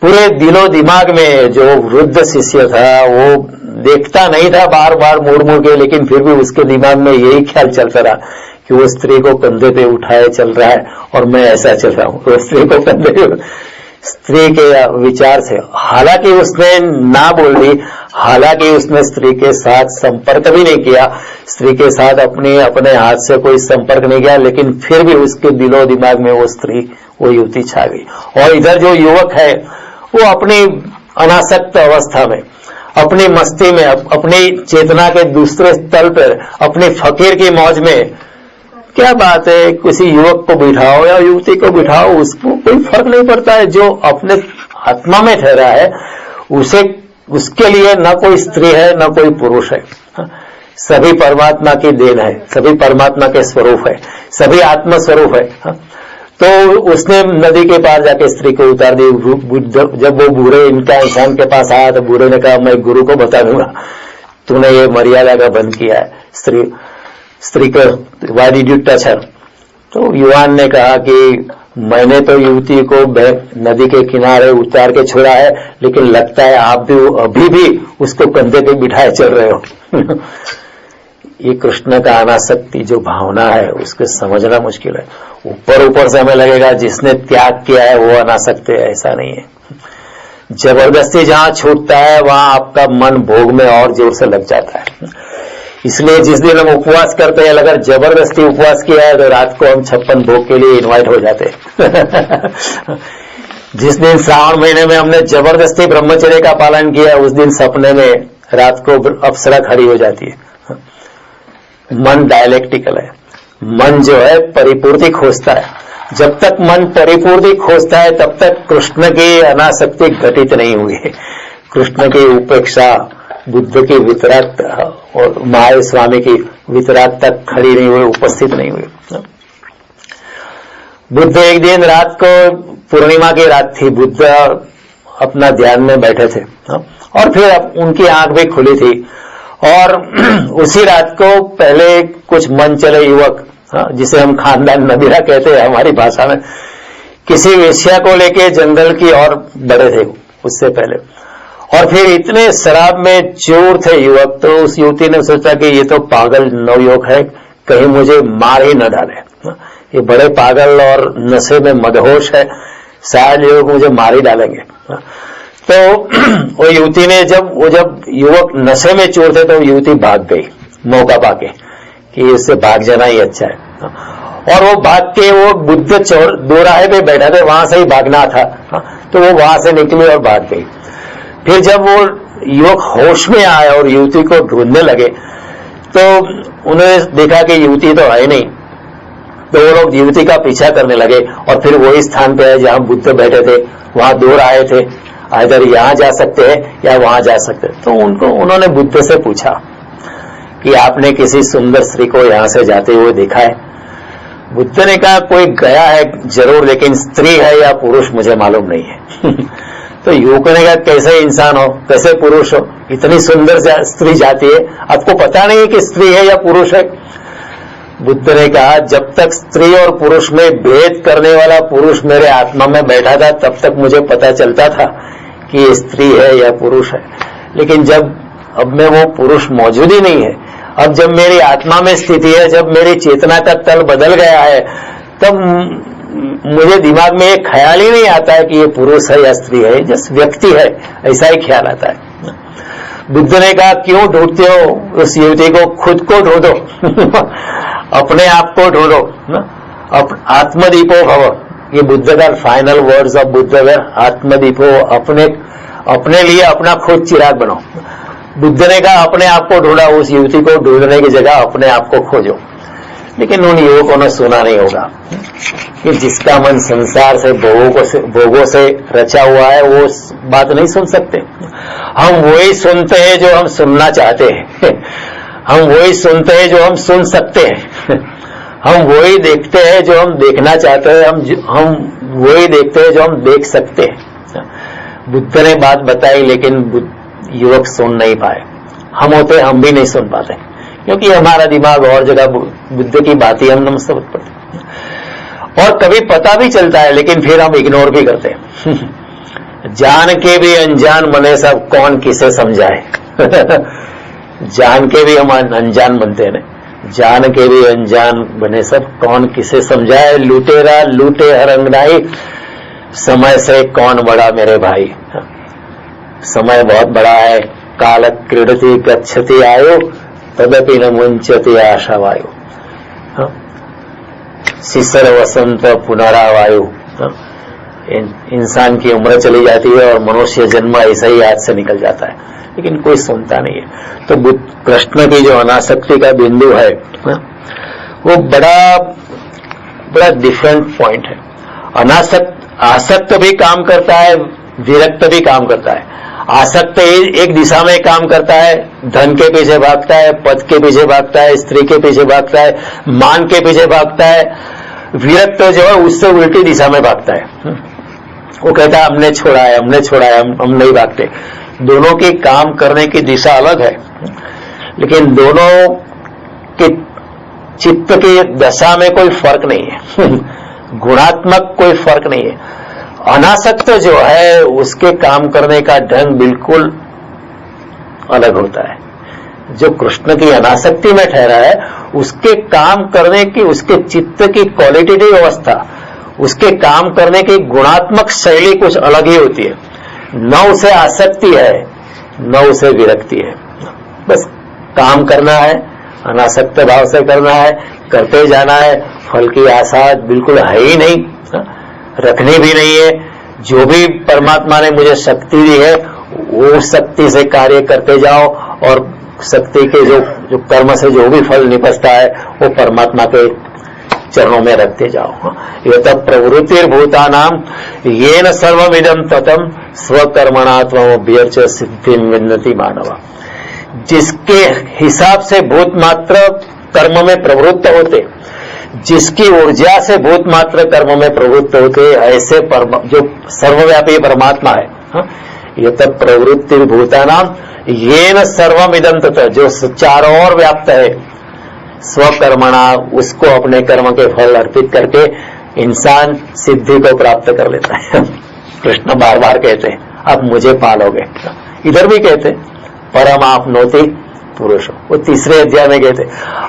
पूरे दिलो दिमाग में जो वृद्ध शिष्य था वो देखता नहीं था बार बार मुड़ मुड़ के, लेकिन फिर भी उसके दिमाग में यही ख्याल चलता रहा कि वो स्त्री को कंधे पे उठाए चल रहा है और मैं ऐसा चल रहा हूं। वो स्त्री को कंधे पे, स्त्री के विचार से, हालांकि उसने ना बोल दी, हालांकि उसने स्त्री के साथ संपर्क भी नहीं किया, स्त्री के साथ अपने हाथ से कोई संपर्क नहीं किया, लेकिन फिर भी उसके दिलो दिमाग में वो स्त्री, वो युवती छा गई। और इधर जो युवक है वो अपनी अनासक्त अवस्था में, अपनी मस्ती में, अपनी चेतना के दूसरे तल पर, अपनी फकीर की मौज में, क्या बात है, किसी युवक को बिठाओ या युवती को बिठाओ, उसको कोई फर्क नहीं पड़ता है। जो अपने आत्मा में ठहरा है उसके लिए न कोई स्त्री है न कोई पुरुष है, सभी परमात्मा की देन है, सभी परमात्मा के स्वरूप है, सभी आत्म स्वरूप है। तो उसने नदी के पार जाके स्त्री को उतार दी। जब वो बूढ़े इनका इंसान के पास आया तो बूढ़े ने कहा मैं गुरु को बता दूंगा तूने ये मर्यादा का बंद किया है, स्त्री को why did you touch her. तो युवान ने कहा कि मैंने तो युवती को नदी के किनारे उतार के छोड़ा है, लेकिन लगता है आप भी अभी भी उसको कंधे पे बिठाए चल रहे हो। ये कृष्ण का अनासक्ति जो भावना है उसको समझना मुश्किल है। ऊपर से हमें लगेगा जिसने त्याग किया है वो अनासक्त है, ऐसा नहीं है। जबरदस्ती जहां छूटता है वहां आपका मन भोग में और जोर से लग जाता है। इसलिए जिस दिन हम उपवास करते हैं, अगर जबरदस्ती उपवास किया है तो रात को हम 56 भोग के लिए इनवाइट हो जाते हैं। जिस दिन श्रावण महीने में हमने जबरदस्ती ब्रह्मचर्य का पालन किया, उस दिन सपने में रात को अप्सरा खड़ी हो जाती है। मन डायलेक्टिकल है, मन जो है परिपूर्ति खोजता है। जब तक मन परिपूर्ति खोजता है तब तक कृष्ण की अनासक्ति घटित नहीं हुई है। कृष्ण की उपेक्षा, बुद्ध की वितरागता और महावीर स्वामी की वितरागता खड़ी नहीं हुई, उपस्थित नहीं हुई। बुद्ध एक दिन रात को, पूर्णिमा की रात थी, बुद्ध अपना ध्यान में बैठे थे और फिर उनकी आंख भी खुली थी। और उसी रात को पहले कुछ मन चले युवक, जिसे हम खानदान नबीरा कहते हैं हमारी भाषा में, किसी वेश्या को लेके जंगल की ओर बढ़े थे उससे पहले। और फिर इतने शराब में चूर थे युवक, तो उस युवती ने सोचा कि ये तो पागल नवयुवक है, कहीं मुझे मार ही न डाले, ये बड़े पागल और नशे में मदहोश है, शायद लोग मुझे मार ही डालेंगे। तो वो युवती ने जब युवक नशे में चूर थे तो युवती भाग गई मौका पाके कि इससे भाग जाना ही अच्छा है। और वो भाग के वो बुद्ध दोराहे पे बैठा था, वहां से ही भागना था, तो वो वहां से निकली और भाग गई। फिर जब वो युवक होश में आए और युवती को ढूंढने लगे तो उन्होंने देखा कि युवती तो है नहीं, तो वो लोग युवती का पीछा करने लगे और फिर वही स्थान पे है जहां बुद्ध बैठे थे, वहां दूर आए थे, इधर यहां जा सकते हैं या वहां जा सकते हैं। तो उन्होंने बुद्ध से पूछा कि आपने किसी सुंदर स्त्री को यहां से जाते हुए देखा है? बुद्ध ने कहा कोई गया है जरूर, लेकिन स्त्री है या पुरुष मुझे मालूम नहीं है। तो युवक ने कहा कैसे इंसान हो, कैसे पुरुष हो, इतनी सुंदर स्त्री जाती है, आपको पता नहीं है कि स्त्री है या पुरुष है? बुद्ध ने कहा जब तक स्त्री और पुरुष में भेद करने वाला पुरुष मेरे आत्मा में बैठा था तब तक मुझे पता चलता था कि ये स्त्री है या पुरुष है, लेकिन अब में वो पुरुष मौजूद ही नहीं है। अब जब मेरी आत्मा में स्थिति है, जब मेरी चेतना का तल बदल गया है, तब मुझे दिमाग में एक ख्याल ही नहीं आता है कि ये पुरुष है या स्त्री है, जस्ट व्यक्ति है, ऐसा ही ख्याल आता है। बुद्ध ने कहा क्यों ढूंढते हो उस युवती को, खुद को ढूंढो। अपने आप को ढूंढो, आत्मदीपो भव, ये बुद्ध का फाइनल वर्ड्स ऑफ बुद्ध है, आत्मदीपो, अपने लिए अपना खुद चिराग बनो। बुद्ध ने कहा अपने आप को ढूंढा, उस युवती को ढूंढने की जगह अपने आप को खोजो। लेकिन उन युवकों ने सुना नहीं होगा कि जिसका मन संसार से भोगों से रचा हुआ है वो बात नहीं सुन सकते। हम वही सुनते हैं जो हम सुनना चाहते हैं, हम वही सुनते हैं जो हम सुन सकते हैं, हम वही देखते हैं जो हम देखना चाहते हैं, हम वही देखते हैं जो हम देख सकते हैं। बुद्ध ने बात बताई लेकिन युवक सुन नहीं पाए। हम होते हम भी नहीं सुन पाते, क्योंकि हमारा दिमाग और जगह बुद्धि की बात ही हम नमस्त पढ़ते, और कभी पता भी चलता है लेकिन फिर हम इग्नोर भी करते हैं। जान के भी अनजान बने सब, कौन किसे समझाए। जान के भी हम अनजान बनते हैं ना, जान के भी अनजान बने सब, कौन किसे समझाए। लुटेरा लूटे हर अंगनाई, समय से कौन बड़ा मेरे भाई। समय बहुत बड़ा है। काल क्रीडति गच्छति आयु, तदपि न मुंचति आशा वायु। शिशिर वसंत पुनरावायु। इंसान की उम्र चली जाती है और मनुष्य जन्म ऐसा ही हाथ से निकल जाता है, लेकिन कोई सुनता नहीं है। तो कृष्ण की जो अनासक्ति का बिंदु है वो बड़ा डिफरेंट पॉइंट है। आसक्त भी काम करता है, विरक्त भी काम करता है। आसक्त एक दिशा में काम करता है, धन के पीछे भागता है, पद के पीछे भागता है, स्त्री के पीछे भागता है, मान के पीछे भागता है। विरक्त जो है उससे उल्टी दिशा में भागता है। वो कहता है हमने छोड़ा है, हम नहीं भागते। दोनों की काम करने की दिशा अलग है, लेकिन दोनों के चित्त की दशा में कोई फर्क नहीं है। गुणात्मक कोई फर्क नहीं है। अनासक्त जो है उसके काम करने का ढंग बिल्कुल अलग होता है। जो कृष्ण की अनासक्ति में ठहरा है उसके काम करने की, उसके चित्त की क्वालिटेटिव अवस्था, उसके काम करने की गुणात्मक शैली कुछ अलग ही होती है। न उसे आसक्ति है न उसे विरक्ति है, बस काम करना है, अनासक्त भाव से करना है, करते जाना है। फल की आशा बिल्कुल है ही नहीं, रखनी भी नहीं है। जो भी परमात्मा ने मुझे शक्ति दी है वो शक्ति से कार्य करते जाओ, और शक्ति के जो कर्म से जो भी फल निपजता है वो परमात्मा के चरणों में रखते जाओ। ये तब प्रवृत्तिर्भूतानाम येन सर्वमिदं ततम स्वकर्मणात्मभ्यर्च सिद्धिं विन्दति मानव। जिसके हिसाब से भूत मात्र कर्म में प्रवृत्त होते, जिसकी ऊर्जा से भूत मात्र कर्म में प्रवृत्त होते, ऐसे जो सर्वव्यापी परमात्मा है, ये तब प्रवृत्तिर्भूतानाम येन सर्वमिदं ततः, जो चारों ओर व्याप्त है, स्वकर्मणा, उसको अपने कर्म के फल अर्पित करके इंसान सिद्धि को प्राप्त कर लेता है। कृष्ण बार बार कहते हैं अब मुझे पालोगे। इधर भी कहते परम आपनोति पुरुष, वो तीसरे अध्याय में कहते।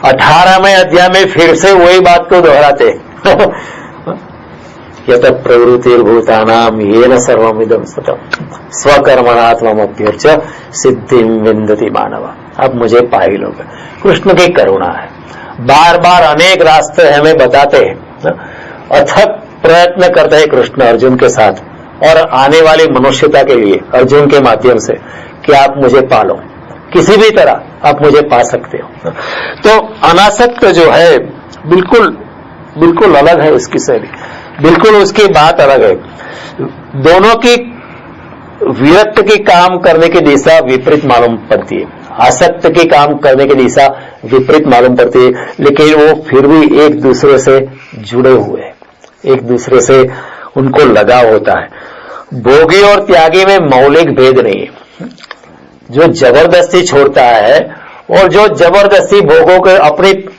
18वें अध्याय में फिर से वही बात को दोहराते। यत प्रवृत्तिर्भूतानाम येन सर्वमिदं ततः स्वकर्मणात्मभ्यर्च सिद्धिं विन्दति मानव। अब मुझे पा ही लोगे। कृष्ण की करुणा है, बार बार अनेक रास्ते हमें बताते हैं, अथक प्रयत्न करते हैं कृष्ण अर्जुन के साथ और आने वाली मनुष्यता के लिए अर्जुन के माध्यम से कि आप मुझे पालो, किसी भी तरह आप मुझे पा सकते हो। तो अनासक्त जो है बिल्कुल अलग है उसकी शैली, बिल्कुल उसकी बात अलग है। दोनों की विरक्त की काम करने की दिशा विपरीत मालूम पड़ती है, आसक्त की काम करने की दिशा विपरीत मालूम पड़ती है, लेकिन वो फिर भी एक दूसरे से जुड़े हुए हैं, एक दूसरे से उनको लगाव होता है। भोगी और त्यागी में मौलिक भेद नहीं है। जो जबरदस्ती छोड़ता है और जो जबरदस्ती भोगों के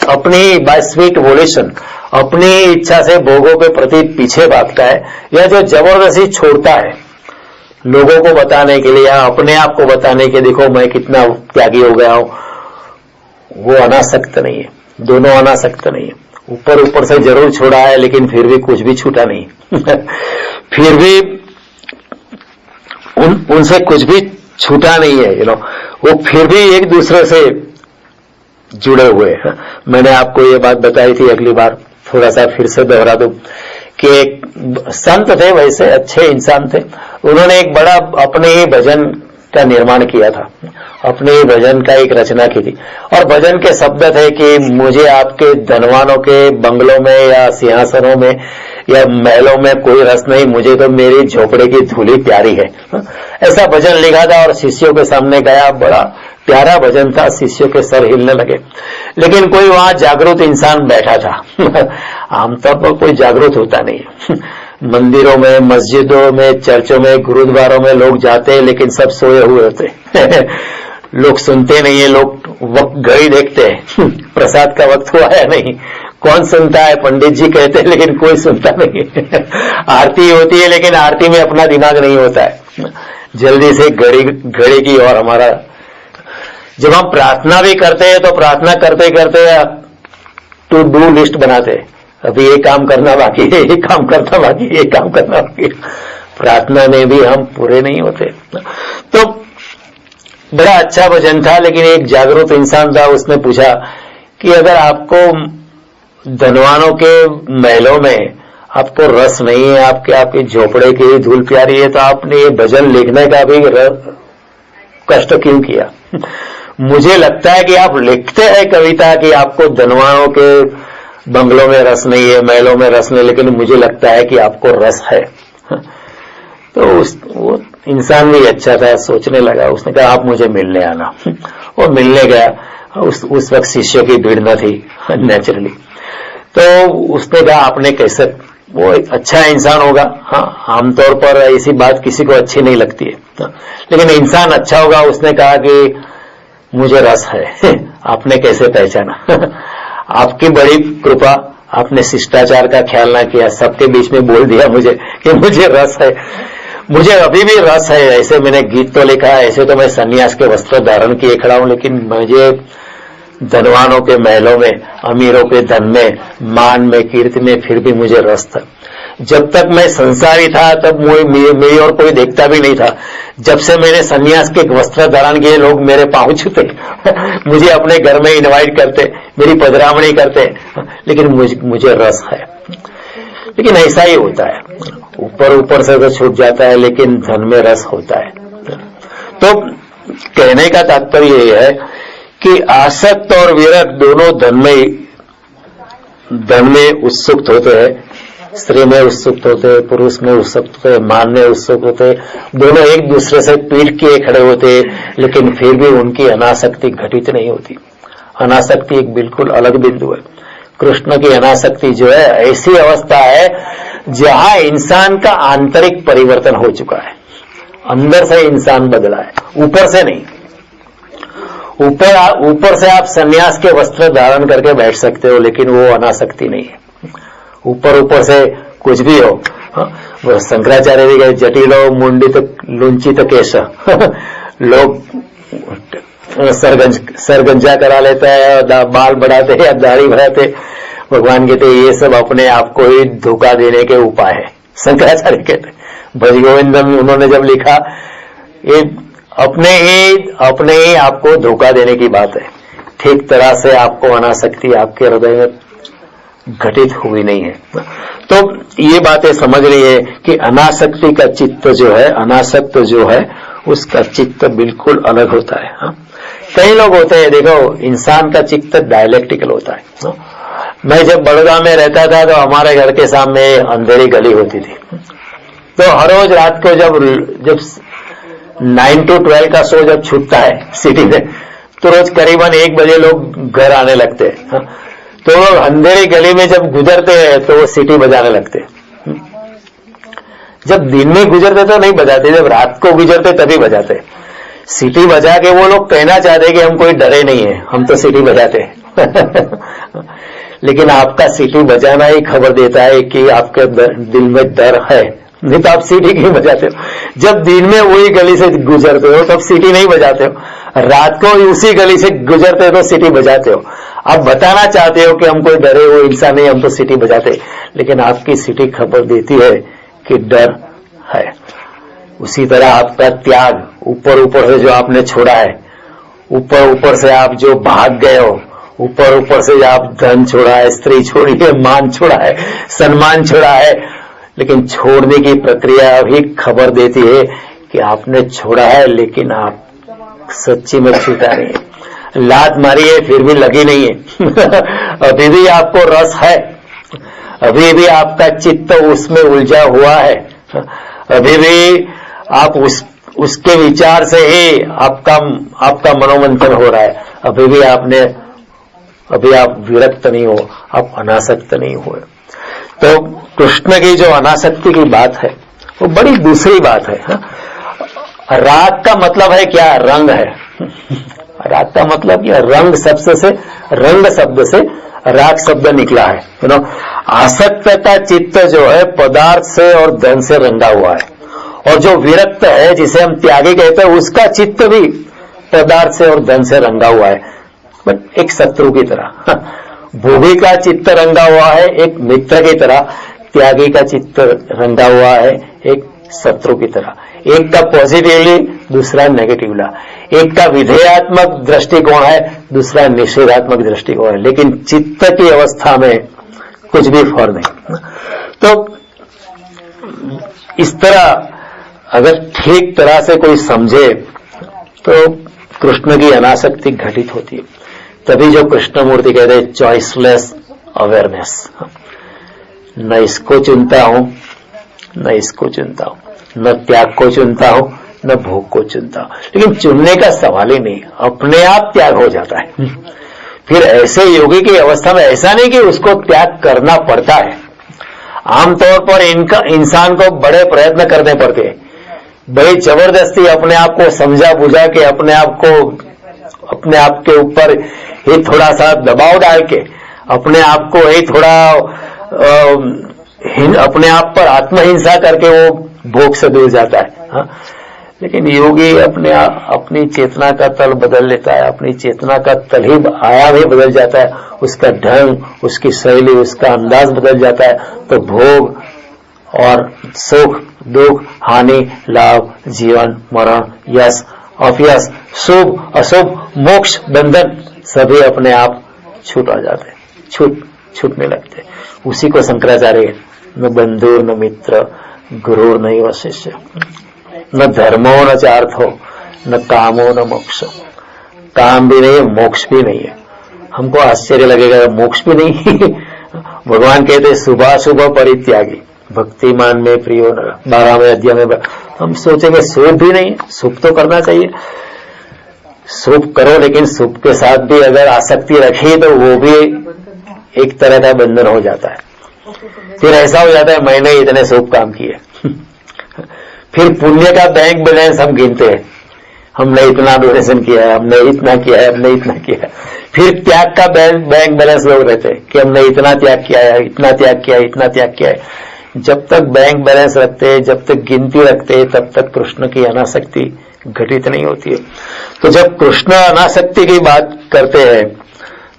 अपनी बाय स्वीट वोल्यूशन, अपनी इच्छा से भोगों के प्रति पीछे भागता है, या जो जबरदस्ती छोड़ता है लोगों को बताने के लिए या अपने आप को बताने के देखो मैं कितना त्यागी हो गया हूं, वो अनासक्त नहीं है। दोनों अनासक्त नहीं है। ऊपर से जरूर छोड़ा है लेकिन फिर भी कुछ भी छूटा नहीं। फिर भी उनसे कुछ भी छूटा नहीं है, वो फिर भी एक दूसरे से जुड़े हुए हैं। मैंने आपको ये बात बताई थी अगली बार, थोड़ा सा फिर से दोहरा दूं कि एक संत थे, वैसे अच्छे इंसान थे, उन्होंने एक बड़ा अपने ही भजन का निर्माण किया था, अपने ही भजन का एक रचना की थी। और भजन के शब्द थे कि मुझे आपके धनवानों के बंगलों में या सिंहासनों में या महलों में कोई रस नहीं, मुझे तो मेरी झोपड़े की धूली प्यारी है। ऐसा भजन लिखा था और शिष्यों के सामने गया, बड़ा प्यारा भजन था, शिष्यों के सर हिलने लगे। लेकिन कोई वहां जागरूक इंसान बैठा था। आमतौर पर कोई जागरूक होता नहीं। मंदिरों में, मस्जिदों में, चर्चों में, गुरुद्वारों में लोग जाते हैं लेकिन सब सोए हुए होते। लोग सुनते नहीं है, लोग वक्त घड़ी देखते हैं प्रसाद का वक्त हुआ है नहीं, कौन सुनता है? पंडित जी कहते हैं लेकिन कोई सुनता नहीं आरती होती है लेकिन आरती में अपना दिमाग नहीं होता है। जल्दी से घड़ी की और हमारा, जब हम प्रार्थना भी करते हैं तो प्रार्थना करते करते टू डू लिस्ट बनाते हैं, अभी ये काम करना बाकी है, ये काम करना बाकी है, ये काम करना बाकी है। प्रार्थना में भी हम पूरे नहीं होते। तो बड़ा अच्छा भजन था, लेकिन एक जागरूक इंसान था, उसने पूछा कि अगर आपको धनवानों के महलों में आपको रस नहीं है, आपके झोपड़े की धूल प्यारी है, तो आपने ये भजन लिखने का भी कष्ट क्यों किया? मुझे लगता है कि आप लिखते हैं कविता कि आपको धनवानों के बंगलों में रस नहीं है, महलों में रस नहीं, लेकिन मुझे लगता है कि आपको रस है। तो वो इंसान भी अच्छा था, सोचने लगा, उसने कहा आप मुझे मिलने आना। वो मिलने गया, उस वक्त शिष्यों की भीड़ न थी नेचुरली। तो उसने कहा आपने कैसे, वो एक अच्छा इंसान होगा, हाँ आमतौर पर ऐसी बात किसी को अच्छी नहीं लगती है, लेकिन इंसान अच्छा होगा। उसने कहा कि मुझे रस है। आपने कैसे पहचाना? आपकी बड़ी कृपा, आपने शिष्टाचार का ख्याल ना किया, सबके बीच में बोल दिया मुझे कि मुझे रस है। मुझे अभी भी रस है, ऐसे मैंने गीत तो लिखा है, ऐसे तो मैं सन्यास के वस्त्र धारण किए खड़ा हूं, लेकिन मुझे धनवानों के महलों में, अमीरों के धन में, मान में, कीर्ति में फिर भी मुझे रस था। जब तक मैं संसारी था तब मेरी और कोई देखता भी नहीं था। जब से मैंने सन्यास के वस्त्र धारण किए, लोग मेरे पांव छूते मुझे अपने घर में इनवाइट करते, मेरी पधरामणी करते, लेकिन मुझे रस है। लेकिन ऐसा ही होता है, ऊपर ऊपर से तो छूट जाता है, लेकिन धन में रस होता है। तो कहने का तात्पर्य यह है कि आसक्त और विरक्त दोनों धन में उत्सुक होते हैं, स्त्री में उत्सुक होते हैं, पुरुष में उत्सुक होते हैं, मान में उत्सुक होते हैं, दोनों एक दूसरे से पीठ किए खड़े होते हैं, लेकिन फिर भी उनकी अनासक्ति घटित नहीं होती। अनासक्ति एक बिल्कुल अलग बिंदु है। कृष्ण की अनासक्ति जो है ऐसी अवस्था है जहां इंसान का आंतरिक परिवर्तन हो चुका है, अंदर से इंसान बदला है, ऊपर से नहीं। ऊपर से आप सन्यास के वस्त्र धारण करके बैठ सकते हो, लेकिन वो अनासक्ति नहीं है। ऊपर से कुछ भी हो, वो शंकराचार्य जी गए जटिलो मुंडित लुंचित केश लोग सरगंजा करा लेता है, बाल बढ़ाते हैं या दाढ़ी बढ़ाते, भगवान कहते ये सब अपने आप को ही धोखा देने के उपाय है। शंकराचार्य कहते भज गोविंदम उन्होंने जब लिखा, ये अपने ही आपको धोखा देने की बात है। ठीक तरह से आपको अनासक्ति आपके हृदय में घटित हुई नहीं है। तो ये बातें समझनी है कि अनासक्ति का चित्त जो है, अनासक्त जो है, उसका चित्त बिल्कुल अलग होता है। हाँ? कई लोग होते हैं, देखो इंसान का चित्त डायलेक्टिकल होता है। हाँ? मैं जब बड़ौदा में रहता था तो हमारे घर के सामने अंधेरी गली होती थी, तो हर रोज रात को जब 9 to 12 का शो जब छूटता है सिटी में, तो रोज करीबन 1 बजे लोग घर आने लगते हैं। हाँ? तो अंधेरी गली में जब गुजरते हैं तो वो सीटी बजाने लगते हैं। जब दिन में गुजरते तो नहीं बजाते, जब रात को गुजरते तभी बजाते। सीटी बजा के वो लोग कहना चाहते कि हम कोई डरे नहीं है, हम तो सीटी बजाते लेकिन आपका सीटी बजाना ही खबर देता है कि आपके दिल में डर है, नहीं तो आप सीटी क्यों बजाते हो? जब दिन में वही गली से गुजरते हो तब सीटी नहीं बजाते हो, रात को उसी गली से गुजरते हो तो सीटी बजाते हो। आप बताना चाहते हो कि हम कोई डरे हुए इंसान नहीं, हम तो सीटी बजाते, लेकिन आपकी सीटी खबर देती है कि डर है। उसी तरह आपका त्याग, ऊपर से जो आपने छोड़ा है, ऊपर से आप जो भाग गए हो, ऊपर से आप धन छोड़ा है, स्त्री छोड़ी है, मान छोड़ा है, सम्मान छोड़ा है, लेकिन छोड़ने की प्रक्रिया भी खबर देती है कि आपने छोड़ा है, लेकिन आप सच्ची में छूटा नहीं है। लात मारी है फिर भी लगी नहीं है अभी भी आपको रस है, अभी भी आपका चित्त उसमें उलझा हुआ है, अभी भी आप उसके विचार से ही आपका मनोमंथन हो रहा है, अभी आप विरक्त नहीं हो, आप अनासक्त नहीं हुए। तो कृष्ण की जो अनासक्ति की बात है वो बड़ी दूसरी बात है। राग का मतलब है क्या? रंग है। राग का मतलब क्या? रंग शब्द से राग शब्द निकला है, आसक्त का चित्त जो है पदार्थ से और धन से रंगा हुआ है, और जो विरक्त है जिसे हम त्यागी कहते हैं उसका चित्त भी पदार्थ से और धन से रंगा हुआ है, बट एक शत्रु की तरह। भोगी का चित्त रंगा हुआ है एक मित्र की तरह, त्यागी का चित्त रंगा हुआ है एक शत्रु की तरह। एक का पॉजिटिवली, दूसरा नेगेटिवली। एक का विधेयात्मक दृष्टिकोण है, दूसरा निषेधात्मक दृष्टिकोण है, लेकिन चित्त की अवस्था में कुछ भी फर्क नहीं। तो इस तरह अगर ठीक तरह से कोई समझे तो कृष्ण की अनासक्ति घटित होती है। तभी जो कृष्ण मूर्ति कहते हैं चॉइसलेस अवेयरनेस, न इसको चुनता हूं न इसको चुनता हूं, न त्याग को चुनता हूं न भोग को चुनता हूं। लेकिन चुनने का सवाल ही नहीं, अपने आप त्याग हो जाता है। फिर ऐसे योगी की अवस्था में ऐसा नहीं कि उसको त्याग करना पड़ता है। आमतौर पर इंसान को बड़े प्रयत्न करने पड़ते हैं, बड़ी जबरदस्ती अपने आप को समझा बुझा के अपने आप के ऊपर ही थोड़ा सा दबाव डाल के अपने आप को ही थोड़ा अपने आप पर आत्महिंसा करके वो भोग से दूर जाता है। हाँ? लेकिन योगी अपनी चेतना का तल बदल लेता है, अपनी चेतना का तल ही आयाम ही बदल जाता है, उसका ढंग, उसकी शैली, उसका अंदाज बदल जाता है, तो भोग और सुख, दुख, हानि, लाभ, जीवन, मरण, यश, अपयश, शुभ, अशुभ, मोक्ष, बंधन सभी अपने आप छूट आ जाते हैं, छूटने लगते हैं। उसी को शंकराचार्य न बंधु न मित्र गुरु नहीं व शिष्य, न धर्मो न चार्थो न कामो न मोक्ष। काम भी नहीं है, मोक्ष भी नहीं है। हमको आश्चर्य लगेगा मोक्ष भी नहीं। भगवान कहते शुभाशुभ परित्यागी भक्तिमान में प्रियो न, 12वें अध्याय में हम सोचेंगे शुभ भी नहीं, शुभ तो करना चाहिए, शुभ करो, लेकिन शुभ के साथ भी अगर आसक्ति रखी तो वो भी एक तरह का बंधन हो जाता है। फिर ऐसा हो जाता है मैंने इतने शुभ काम किए। फिर पुण्य का बैंक बैलेंस हम गिनते हैं, हमने इतना डोनेशन किया है, हमने इतना किया है, हमने इतना किया है। फिर त्याग का बैंक बैलेंस लोग रहते हैं कि हमने इतना त्याग किया है, इतना त्याग किया है, इतना त्याग किया है। जब तक बैंक बैलेंस रखते हैं, जब तक गिनती रखते हैं, तब तक कृष्ण की अनासक्ति घटित नहीं होती है। तो जब कृष्ण अनासक्ति की बात करते हैं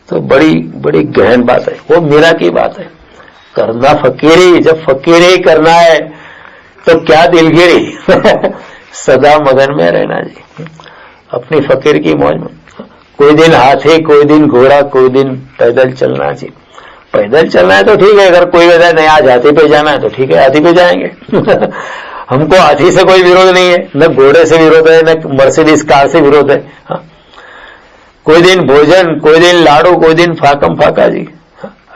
तो बड़ी बड़ी गहन बात है, वो मीरा की बात है। करना फकीरी, जब फकीरी करना है तो क्या दिलगिरी। सदा मगन में रहना जी, अपनी फकीर की मौज में। कोई दिन हाथी, कोई दिन घोड़ा, कोई दिन पैदल चलना जी। पैदल चलना है तो ठीक है, अगर कोई वजह नहीं आज हाथी पे जाना है तो ठीक है, हाथी पे जाएंगे। हमको हाथी से कोई विरोध नहीं है, न घोड़े से विरोध है, न मर्सिडीज कार से विरोध है। हाँ? कोई दिन भोजन, कोई दिन लाडू, कोई दिन फाकम फाका जी।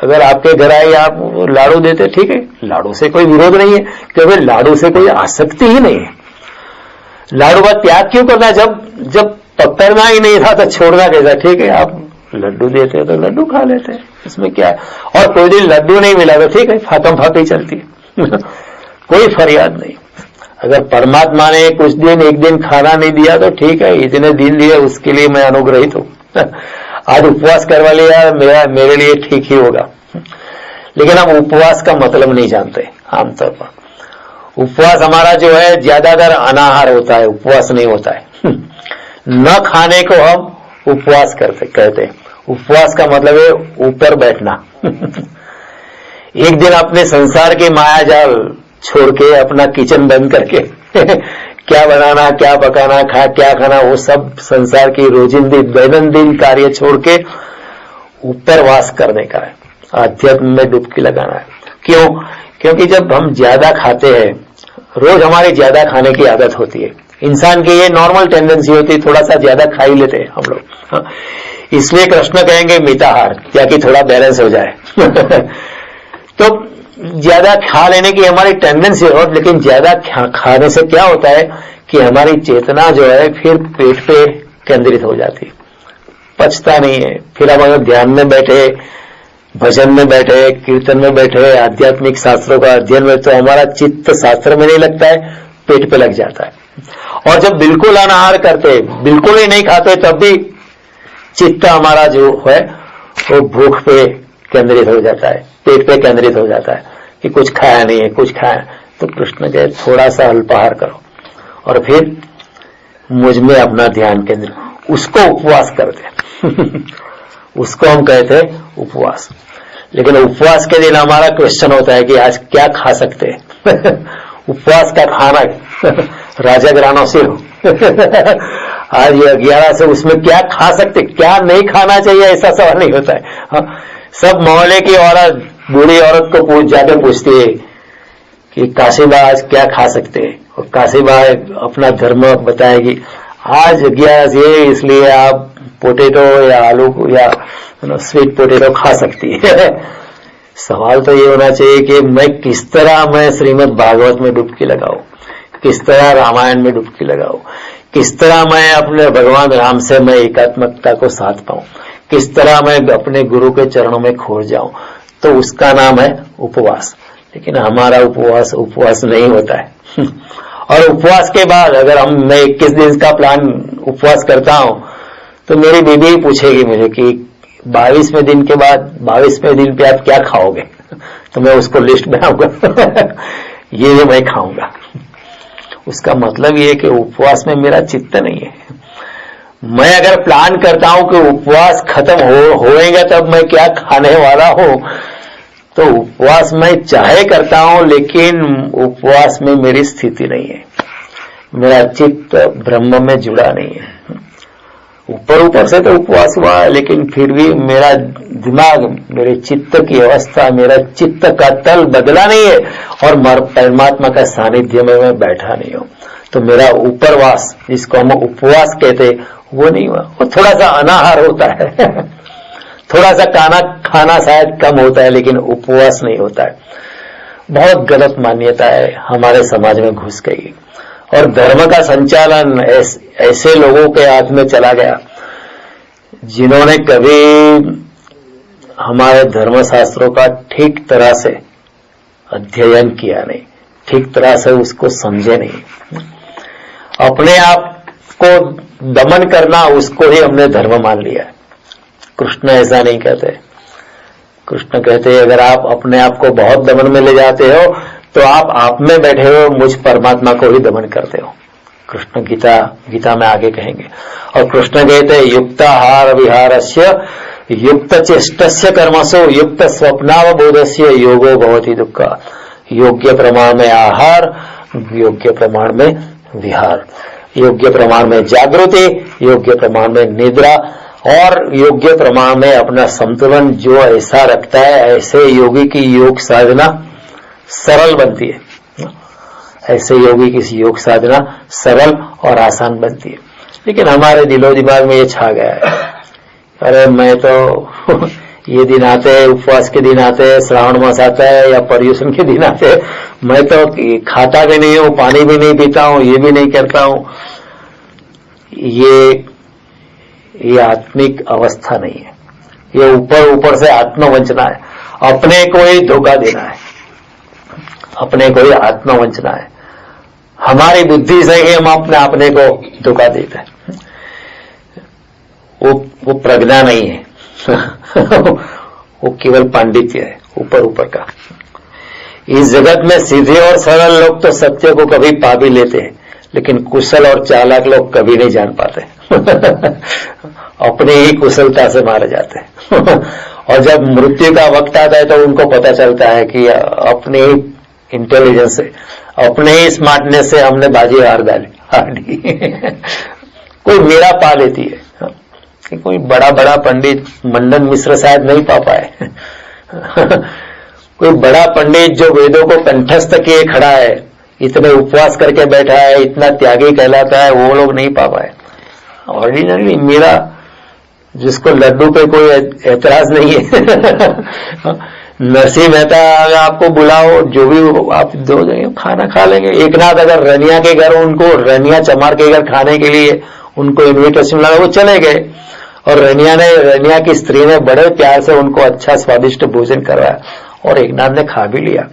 अगर आपके घर आए आप लाडू देते ठीक है, लाडू से कोई विरोध नहीं है, क्योंकि लाडू से कोई आसक्ति ही नहीं है। लाडू का त्याग क्यों करना, जब पकड़ना ही नहीं था तो छोड़ना कैसा। ठीक है, आप लड्डू देते तो लड्डू खा लेते हैं, इसमें क्या है। और कोई दिन लड्डू नहीं मिला तो ठीक है, फाकम फाकी चलती है। कोई फरियाद नहीं। अगर परमात्मा ने कुछ दिन एक दिन खाना नहीं दिया तो ठीक है, इतने दिन दिए उसके लिए मैं अनुग्रहित हूं। आज उपवास करवा लिया, मेरे लिए ठीक ही होगा। लेकिन हम उपवास का मतलब नहीं जानते। आमतौर पर उपवास हमारा जो है ज्यादातर अनाहार होता है, उपवास नहीं होता है। न खाने को हम उपवास कहते हैं। उपवास का मतलब है ऊपर बैठना। एक दिन अपने संसार के माया जाल छोड़ के, अपना किचन बंद करके क्या बनाना, क्या पकाना, क्या खाना, वो सब संसार की रोजिंदी दैनंदिन कार्य छोड़ के ऊपर वास करने का है, आध्यात्म में डुबकी लगाना है। क्यों? क्योंकि जब हम ज्यादा खाते हैं, रोज हमारी ज्यादा खाने की आदत होती है, इंसान की ये नॉर्मल टेंडेंसी होती है, थोड़ा सा ज्यादा खा ही लेते हैं हम लोग। हाँ? इसलिए कृष्ण कहेंगे मिताहार, ताकि थोड़ा बैलेंस हो जाए। तो ज्यादा खा लेने की हमारी टेंडेंसी हो, लेकिन ज्यादा खाने से क्या होता है कि हमारी चेतना जो है फिर पेट पे केंद्रित हो जाती है, पचता नहीं है। फिर हम अगर ध्यान में बैठे, भजन में बैठे, कीर्तन में बैठे, आध्यात्मिक शास्त्रों का अध्ययन में, तो हमारा चित्त शास्त्र में नहीं लगता है, पेट पे लग जाता है। और जब बिल्कुल अनाहार करते, बिल्कुल ही नहीं खाते, तब भी चित्त हमारा जो है वो भूख पे केंद्रित हो जाता है, पेट पे केंद्रित हो जाता है कि कुछ खाया नहीं है, कुछ खाया। तो कृष्ण कहे थोड़ा सा अल्पाहार करो और फिर मुझ में अपना ध्यान केंद्रित, उसको उपवास करते उसको हम कहते हैं उपवास। लेकिन उपवास के दिन हमारा क्वेश्चन होता है कि आज क्या खा सकते हैं उपवास का खाना राजा ग्रानो से हो आज ये 11 से उसमें क्या खा सकते, क्या नहीं खाना चाहिए, ऐसा सवाल नहीं होता है। हाँ, सब मोहल्ले की औरत, बूढ़ी औरत को जाके पूछती है कि काशीबा आज क्या खा सकते हैं, और काशीबा अपना धर्म बताएगी आज 11 ये, इसलिए आप पोटैटो या आलू या स्वीट पोटैटो खा सकती है। सवाल तो ये होना चाहिए कि मैं किस तरह मैं श्रीमद् भागवत में डुबकी लगाऊं, किस तरह रामायण में डुबकी लगाऊं, किस तरह मैं अपने भगवान राम से मैं एकात्मकता को साध पाऊं, किस तरह मैं अपने गुरु के चरणों में खो जाऊं, तो उसका नाम है उपवास। लेकिन हमारा उपवास नहीं होता है और उपवास के बाद अगर मैं 21 दिन का प्लान उपवास करता हूं तो मेरी बीबी पूछेगी मुझे कि 22वें दिन के बाद 22वें दिन पे आप क्या खाओगे, तो मैं उसको लिस्ट बनाऊंगा ये मैं खाऊंगा। उसका मतलब ये है कि उपवास में मेरा चित्त नहीं है। मैं अगर प्लान करता हूं कि उपवास खत्म होएगा तब मैं क्या खाने वाला हूं, तो उपवास मैं चाहे करता हूं, लेकिन उपवास में मेरी स्थिति नहीं है, मेरा चित्त ब्रह्म में जुड़ा नहीं है। ऊपर से तो उपवास हुआ है, लेकिन फिर भी मेरा दिमाग, मेरे चित्त की अवस्था, मेरा चित्त का तल बदला नहीं है और परमात्मा का सानिध्य में मैं बैठा नहीं हूं। तो मेरा उपरवास, जिसको हम उपवास कहते, वो नहीं हुआ। वो थोड़ा सा अनाहार होता है थोड़ा सा खाना शायद कम होता है, लेकिन उपवास नहीं होता है। बहुत गलत मान्यता है हमारे समाज में घुस गई और धर्म का संचालन ऐसे लोगों के हाथ में चला गया जिन्होंने कभी हमारे धर्मशास्त्रों का ठीक तरह से अध्ययन किया नहीं, ठीक तरह से उसको समझे नहीं। अपने आप को दमन करना, उसको ही हमने धर्म मान लिया है। कृष्ण ऐसा नहीं कहते। कृष्ण कहते हैं अगर आप अपने आप को बहुत दमन में ले जाते हो तो आप में बैठे हो मुझ परमात्मा को ही दमन करते हो। कृष्ण गीता में आगे कहेंगे। और कृष्ण कहते हैं युक्ताहार विहारस्य युक्त चेष्टस्य कर्मसु युक्त स्वप्नावबोधस्य योगो भवति दुःख। योग्य प्रमाण में आहार, योग्य प्रमाण में विहार, योग्य प्रमाण में जागृति, योग्य प्रमाण में निद्रा और योग्य प्रमाण में अपना संतुलन जो ऐसा रखता है, ऐसे योगी की योग साधना सरल बनती है। ऐसे योगी की योग साधना सरल और आसान बनती है। लेकिन हमारे दिलो दिमाग में ये छा गया है, अरे मैं तो ये दिन आते हैं, उपवास के दिन आते हैं, श्रावण मास आता है या पर्युषण के दिन आते हैं, मैं तो खाता भी नहीं हूं, पानी भी नहीं पीता हूं, ये भी नहीं करता हूं। ये आत्मिक अवस्था नहीं है। ये ऊपर से आत्मवंचना है, अपने को ही धोखा देना है, अपने को ही आत्मवंचना है। हमारी बुद्धि से ही हम अपने को धोखा देते हैं। वो प्रज्ञा नहीं है वो केवल पांडित्य है, ऊपर का। इस जगत में सीधे और सरल लोग तो सत्य को कभी पा भी लेते हैं, लेकिन कुशल और चालाक लोग कभी नहीं जान पाते अपने ही कुशलता से मारे जाते हैं और जब मृत्यु का वक्त आता है तो उनको पता चलता है कि अपने ही इंटेलिजेंस से, अपने ही स्मार्टनेस से हमने बाजी हार दी कोई मेरा पा लेती है कि कोई बड़ा पंडित मंडन मिश्र शायद नहीं पा पाए कोई बड़ा पंडित जो वेदों को कंठस्थ किए खड़ा है, इतने उपवास करके बैठा है, इतना त्यागी कहलाता है, वो लोग नहीं पा पाए। ऑर्डिनरी मेरा, जिसको लड्डू पे कोई ऐतराज नहीं है नरसिंह मेहता अगर आपको बुलाओ, जो भी आप दो देंगे खाना खा लेंगे। एकनाथ अगर रनिया के घर, उनको रनिया चमार के घर खाने के लिए उनको इन्विटेशन लगा, वो चले गए और रनिया की स्त्री ने बड़े प्यार से उनको अच्छा स्वादिष्ट भोजन करवाया और एकनाथ ने खा भी लिया,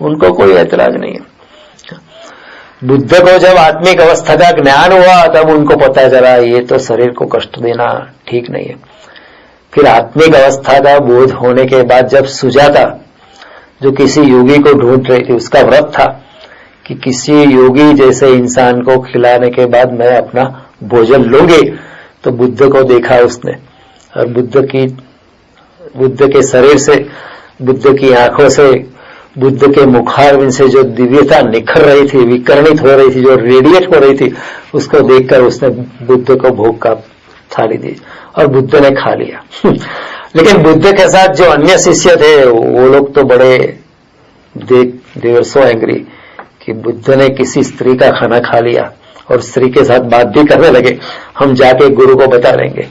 उनको कोई ऐतराज नहीं है। बुद्ध को जब आत्मिक अवस्था का ज्ञान हुआ तब उनको पता चला ये तो शरीर को कष्ट देना ठीक नहीं है। फिर आत्मिक अवस्था का बोध होने के बाद जब सुजाता जो किसी योगी को ढूंढ रही थी, उसका व्रत था कि किसी योगी जैसे इंसान को खिलाने के बाद मैं अपना भोजन लूंगी, तो बुद्ध को देखा उसने, और बुद्ध के शरीर से, बुद्ध की आंखों से, बुद्ध के मुखारविंद से जो दिव्यता निखर रही थी, विकर्णित हो रही थी, जो रेडिएट हो रही थी, उसको देखकर उसने बुद्ध को भोग का थाली दी और बुद्ध ने खा लिया। लेकिन बुद्ध के साथ जो अन्य शिष्य थे वो लोग तो बड़े देवर सो एंग्री कि बुद्ध ने किसी स्त्री का खाना खा लिया और स्त्री के साथ बात भी करने लगे, हम जाके गुरु को बता देंगे।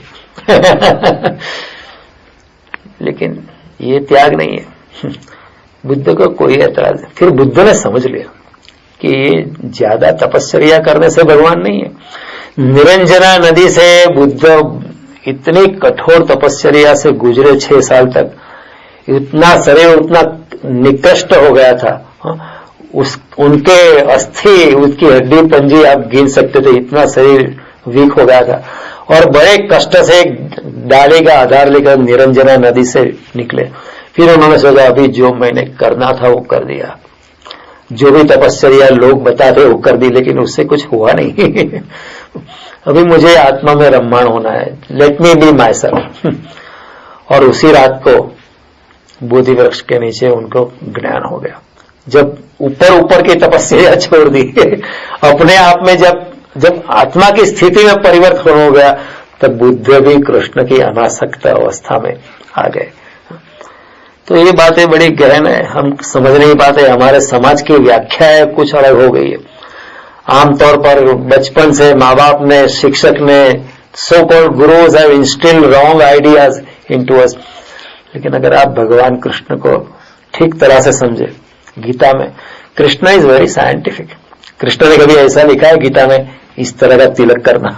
लेकिन ये त्याग नहीं है, बुद्ध को कोई ऐतराज नहीं। फिर बुद्ध ने समझ लिया कि ये ज्यादा तपस्या करने से भगवान नहीं है। निरंजना नदी से बुद्ध इतनी कठोर तपस्या से गुजरे 6 साल तक, इतना शरीर उतना निकृष्ट हो गया था, उनके अस्थि, उसकी हड्डी पंजी आप गिन सकते थे, इतना शरीर वीक हो गया था, और बड़े कष्ट से डाली का आधार लेकर निरंजना नदी से निकले। फिर उन्होंने सोचा अभी जो मैंने करना था वो कर दिया, जो भी तपस्या लोग बताते वो कर दी, लेकिन उससे कुछ हुआ नहीं। अभी मुझे आत्मा में रममाण होना है, let me be my self. और उसी रात को बोधि वृक्ष के नीचे उनको ज्ञान हो गया। जब ऊपर की तपस्या छोड़ दी, अपने आप में जब आत्मा की स्थिति में परिवर्तन हो गया, तब बुद्ध भी कृष्ण की अनासक्त अवस्था में आ गए। तो ये बातें बड़ी गहन है, हम समझ नहीं पाते। हमारे समाज की व्याख्या है कुछ अलग हो गई है। आमतौर पर बचपन से माँ बाप ने, शिक्षक ने, so called gurus have instilled wrong ideas into us. लेकिन अगर आप भगवान कृष्ण को ठीक तरह से समझे, गीता में Krishna is very scientific. Krishna ने कभी ऐसा लिखा है गीता में, इस तरह का तिलक करना,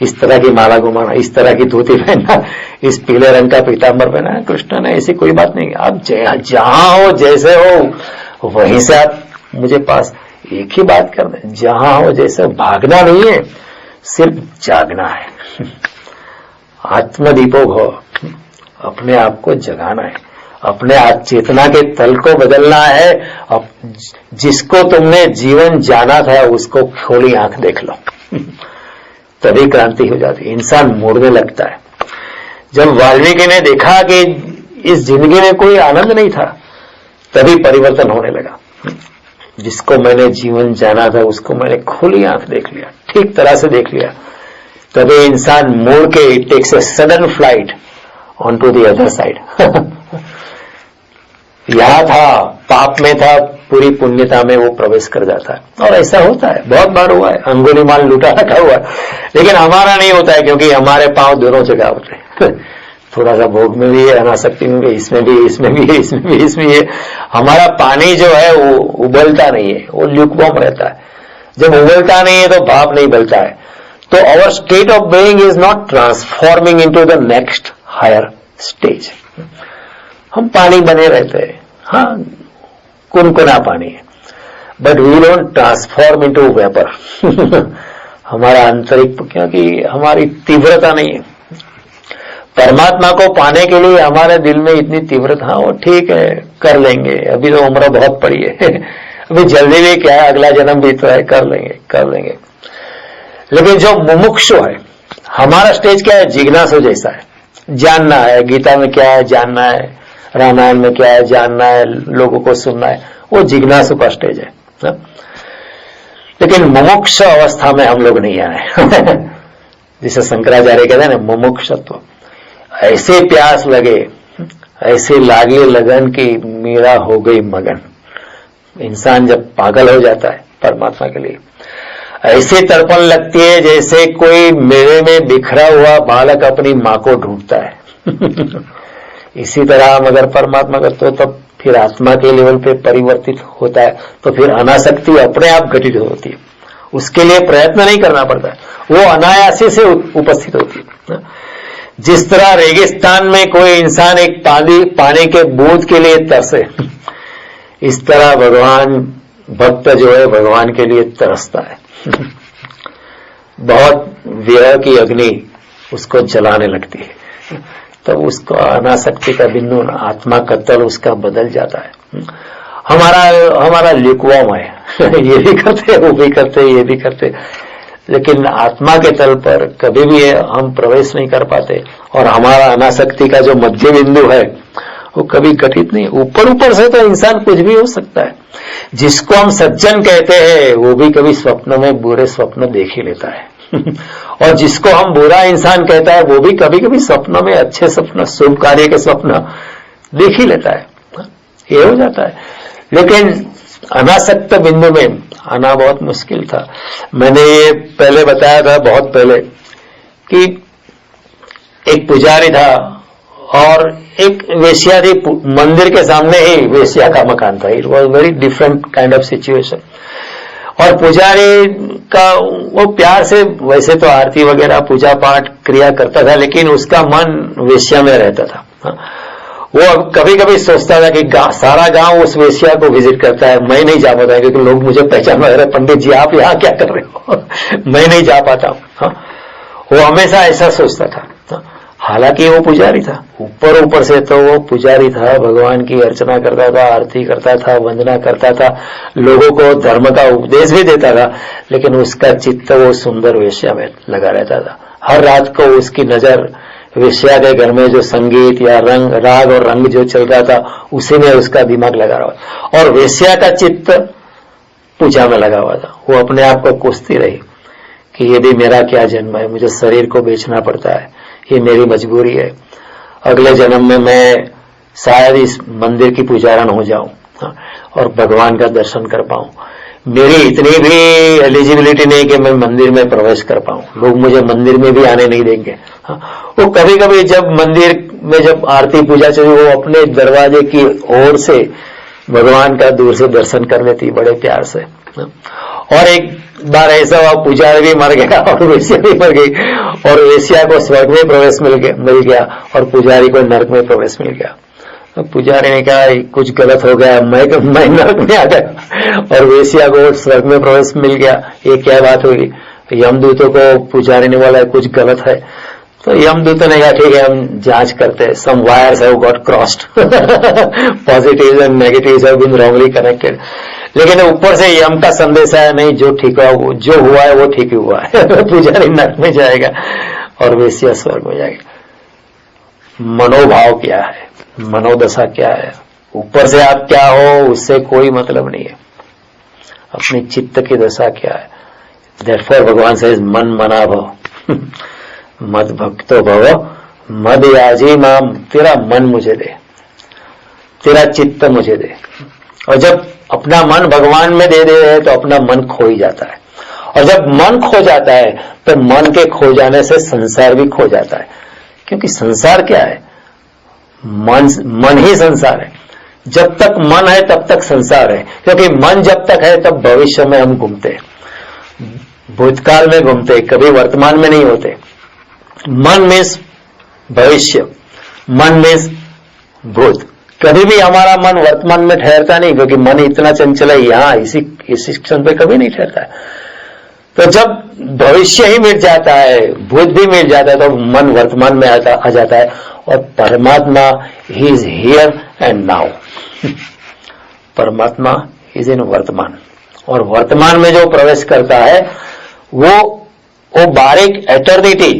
इस तरह की माला घुमाना, इस तरह की धोती पहनना, इस पीले रंग का पीतांबर पहना? कृष्ण ने ऐसी कोई बात नहीं। आप जहां हो, जैसे हो, वहीं से आप मुझे पास एक ही बात करना है, जहां हो जैसे। भागना नहीं है, सिर्फ जागना है। आत्मदीपक हो, अपने आप को जगाना है, अपने चेतना के तल को बदलना है। अब जिसको तुमने जीवन जाना था उसको खोली आंख देख लो, तभी क्रांति हो जाती है, इंसान मुड़ने लगता है। जब वाल्मीकि ने देखा कि इस जिंदगी में कोई आनंद नहीं था, तभी परिवर्तन होने लगा। जिसको मैंने जीवन जाना था उसको मैंने खुली आंख देख लिया, ठीक तरह से देख लिया, तभी इंसान मुड़ के takes a sudden flight on to the other side. यहां था, पाप में था, पूरी पुण्यता में वो प्रवेश कर जाता है। और ऐसा होता है, बहुत बार हुआ है, अंगुलीमाल लूटा रखा हुआ है। लेकिन हमारा नहीं होता है, क्योंकि हमारे पांव दोनों जगह होते हैं। थोड़ा सा भोग में भी है, अनासक्ति में भी, इसमें भी, इसमें भी, इसमें भी, इसमें भी है। हमारा पानी जो है वो उबलता नहीं है, वो ल्यूकवार्म रहता है। जब उबलता नहीं है तो भाप नहीं बलता है। तो our state of being is not transforming into the next higher stage. हम पानी बने रहते हैं, हाँ, कुनकुना पानी है, but we don't transform into vapour. हमारा आंतरिक, क्योंकि हमारी तीव्रता नहीं है। परमात्मा को पाने के लिए हमारे दिल में इतनी तीव्रता, वो ठीक है, कर लेंगे, अभी तो उम्र बहुत पड़ी है, अभी जल्दी भी क्या है, अगला जन्म भी तो है, कर लेंगे। लेकिन जो मुमुक्षु है, हमारा स्टेज क्या है, जिज्ञासु जैसा है, जानना है, गीता में क्या है जानना है, रामायण में क्या है जानना है, लोगों को सुनना है, वो जिज्ञासु का स्टेज है ना? लेकिन मुमुक्ष अवस्था में हम लोग नहीं आए। जिसे शंकराचार्य कहते हैं ना, मुमुक्षत्व। ऐसे प्यास लगे, ऐसे लागे लगन की मीरा हो गई मगन। इंसान जब पागल हो जाता है परमात्मा के लिए, ऐसे तड़पन लगती है जैसे कोई मेले में बिखरा हुआ बालक अपनी मां को ढूंढता है। इसी तरह हम अगर परमात्मा का, तो तब फिर आत्मा के लेवल पे परिवर्तित होता है, तो फिर अनासक्ति अपने आप घटित होती है। उसके लिए प्रयत्न नहीं करना पड़ता है, वो अनायासी से उपस्थित होती है। जिस तरह रेगिस्तान में कोई इंसान एक पानी के बूंद के लिए तरसे, इस तरह भगवान भक्त जो है भगवान के लिए तरसता है। बहुत विरह की अग्नि उसको जलाने लगती है, तब उसको अनासक्ति का बिंदु, आत्मा का तल उसका बदल जाता है। हमारा लिकवम है, ये भी करते, वो भी करते, ये भी करते, लेकिन आत्मा के तल पर कभी भी हम प्रवेश नहीं कर पाते। और हमारा अनासक्ति का जो मध्य बिंदु है वो कभी घटित नहीं। ऊपर से तो इंसान कुछ भी हो सकता है। जिसको हम सज्जन कहते हैं वो भी कभी स्वप्न में बुरे स्वप्न देख ही लेता है और जिसको हम बुरा इंसान कहता है वो भी कभी कभी स्वप्न में अच्छे स्वप्न, शुभ कार्य के स्वप्न देख ही लेता है। ये हो जाता है, लेकिन अनासक्त बिंदु में आना बहुत मुश्किल था। मैंने ये पहले बताया था, बहुत पहले, कि एक पुजारी था और एक वेश्या थी। मंदिर के सामने ही वेश्या का मकान था। It was very different kind of situation. और पुजारी का वो प्यार से वैसे तो आरती वगैरह पूजा पाठ क्रिया करता था, लेकिन उसका मन वेश्या में रहता था। वो कभी कभी सोचता था कि सारा गांव उस वेश्या को विजिट करता है, मैं नहीं जा पाता क्योंकि लोग मुझे पहचान रहे, पंडित जी आप यहाँ क्या कर रहे हो मैं नहीं जा पाता हूँ। वो हमेशा ऐसा सोचता था। हालांकि वो पुजारी था, ऊपर से तो वो पुजारी था, भगवान की अर्चना करता था, आरती करता था, वंदना करता था, लोगों को धर्म का उपदेश भी देता था, लेकिन उसका चित्त वो सुंदर वेश्या में लगा रहता था। हर रात को उसकी नजर वेश्या के घर में जो संगीत या राग और रंग जो चल रहा था उसी में उसका दिमाग लगा रहा, और वेश्या का चित्त पूजा में लगा हुआ था। वो अपने आप को कोसती रही कि ये भी मेरा क्या जन्म है, मुझे शरीर को बेचना पड़ता है, ये मेरी मजबूरी है, अगले जन्म में मैं शायद इस मंदिर की पुजारन हो जाऊं और भगवान का दर्शन कर पाऊं। मेरी इतनी भी एलिजिबिलिटी नहीं कि मैं मंदिर में प्रवेश कर पाऊं, लोग मुझे मंदिर में भी आने नहीं देंगे। वो कभी कभी जब मंदिर में जब आरती पूजा चली, वो अपने दरवाजे की ओर से भगवान का दूर से दर्शन कर लेती बड़े प्यार से। और एक बार ऐसा हुआ, पुजारी भी मर गया और वेश्या भी मर गई, और वेश्या को स्वर्ग में प्रवेश मिल गया और पुजारी को नरक में प्रवेश मिल गया। तो पुजारी ने कहा कुछ गलत हो गया, मैं नरक में आ गया और वेश्या को स्वर्ग में प्रवेश मिल गया, ये क्या बात हुई। यमदूतों को पुजारी ने बोला कुछ गलत है, तो यमदूतों ने कहा ठीक है हम जांच करते हैं। Some wires have got crossed, positive and negative have been wrongly connected. लेकिन ऊपर से यम का संदेश आया नहीं, जो ठीक हुआ, जो हुआ है वो ठीक ही हुआ है पुजारी नरक में जाएगा और वेश्या स्वर्ग में जाएगा। मनोभाव क्या है, मनोदशा क्या है, ऊपर से आप क्या हो उससे कोई मतलब नहीं है, अपनी चित्त की दशा क्या है। देयरफॉर भगवान से मन मना भव मद भक्तो भव मद याजी माम, तेरा मन मुझे दे, तेरा चित्त मुझे दे। और जब अपना मन भगवान में दे दे तो अपना मन खो ही जाता है, और जब मन खो जाता है तो मन के खो जाने से संसार भी खो जाता है। क्योंकि संसार क्या है, मन ही संसार है। जब तक मन है तब तक संसार है, क्योंकि मन जब तक है तब भविष्य में हम घूमते हैं, भूतकाल में घूमते, कभी वर्तमान में नहीं होते। मन मीन्स भविष्य, मन मीन्स भूत। कभी भी हमारा मन वर्तमान में ठहरता नहीं, क्योंकि मन इतना चंचल है, यहाँ इसी क्षण पे कभी नहीं ठहरता है। तो जब भविष्य ही मिट जाता है, भूत भी मिट जाता है, तो मन वर्तमान में आ जाता है, और परमात्मा he is here and now. परमात्मा इज इन वर्तमान, और वर्तमान में जो प्रवेश करता है वो बारीक एटर्निटी,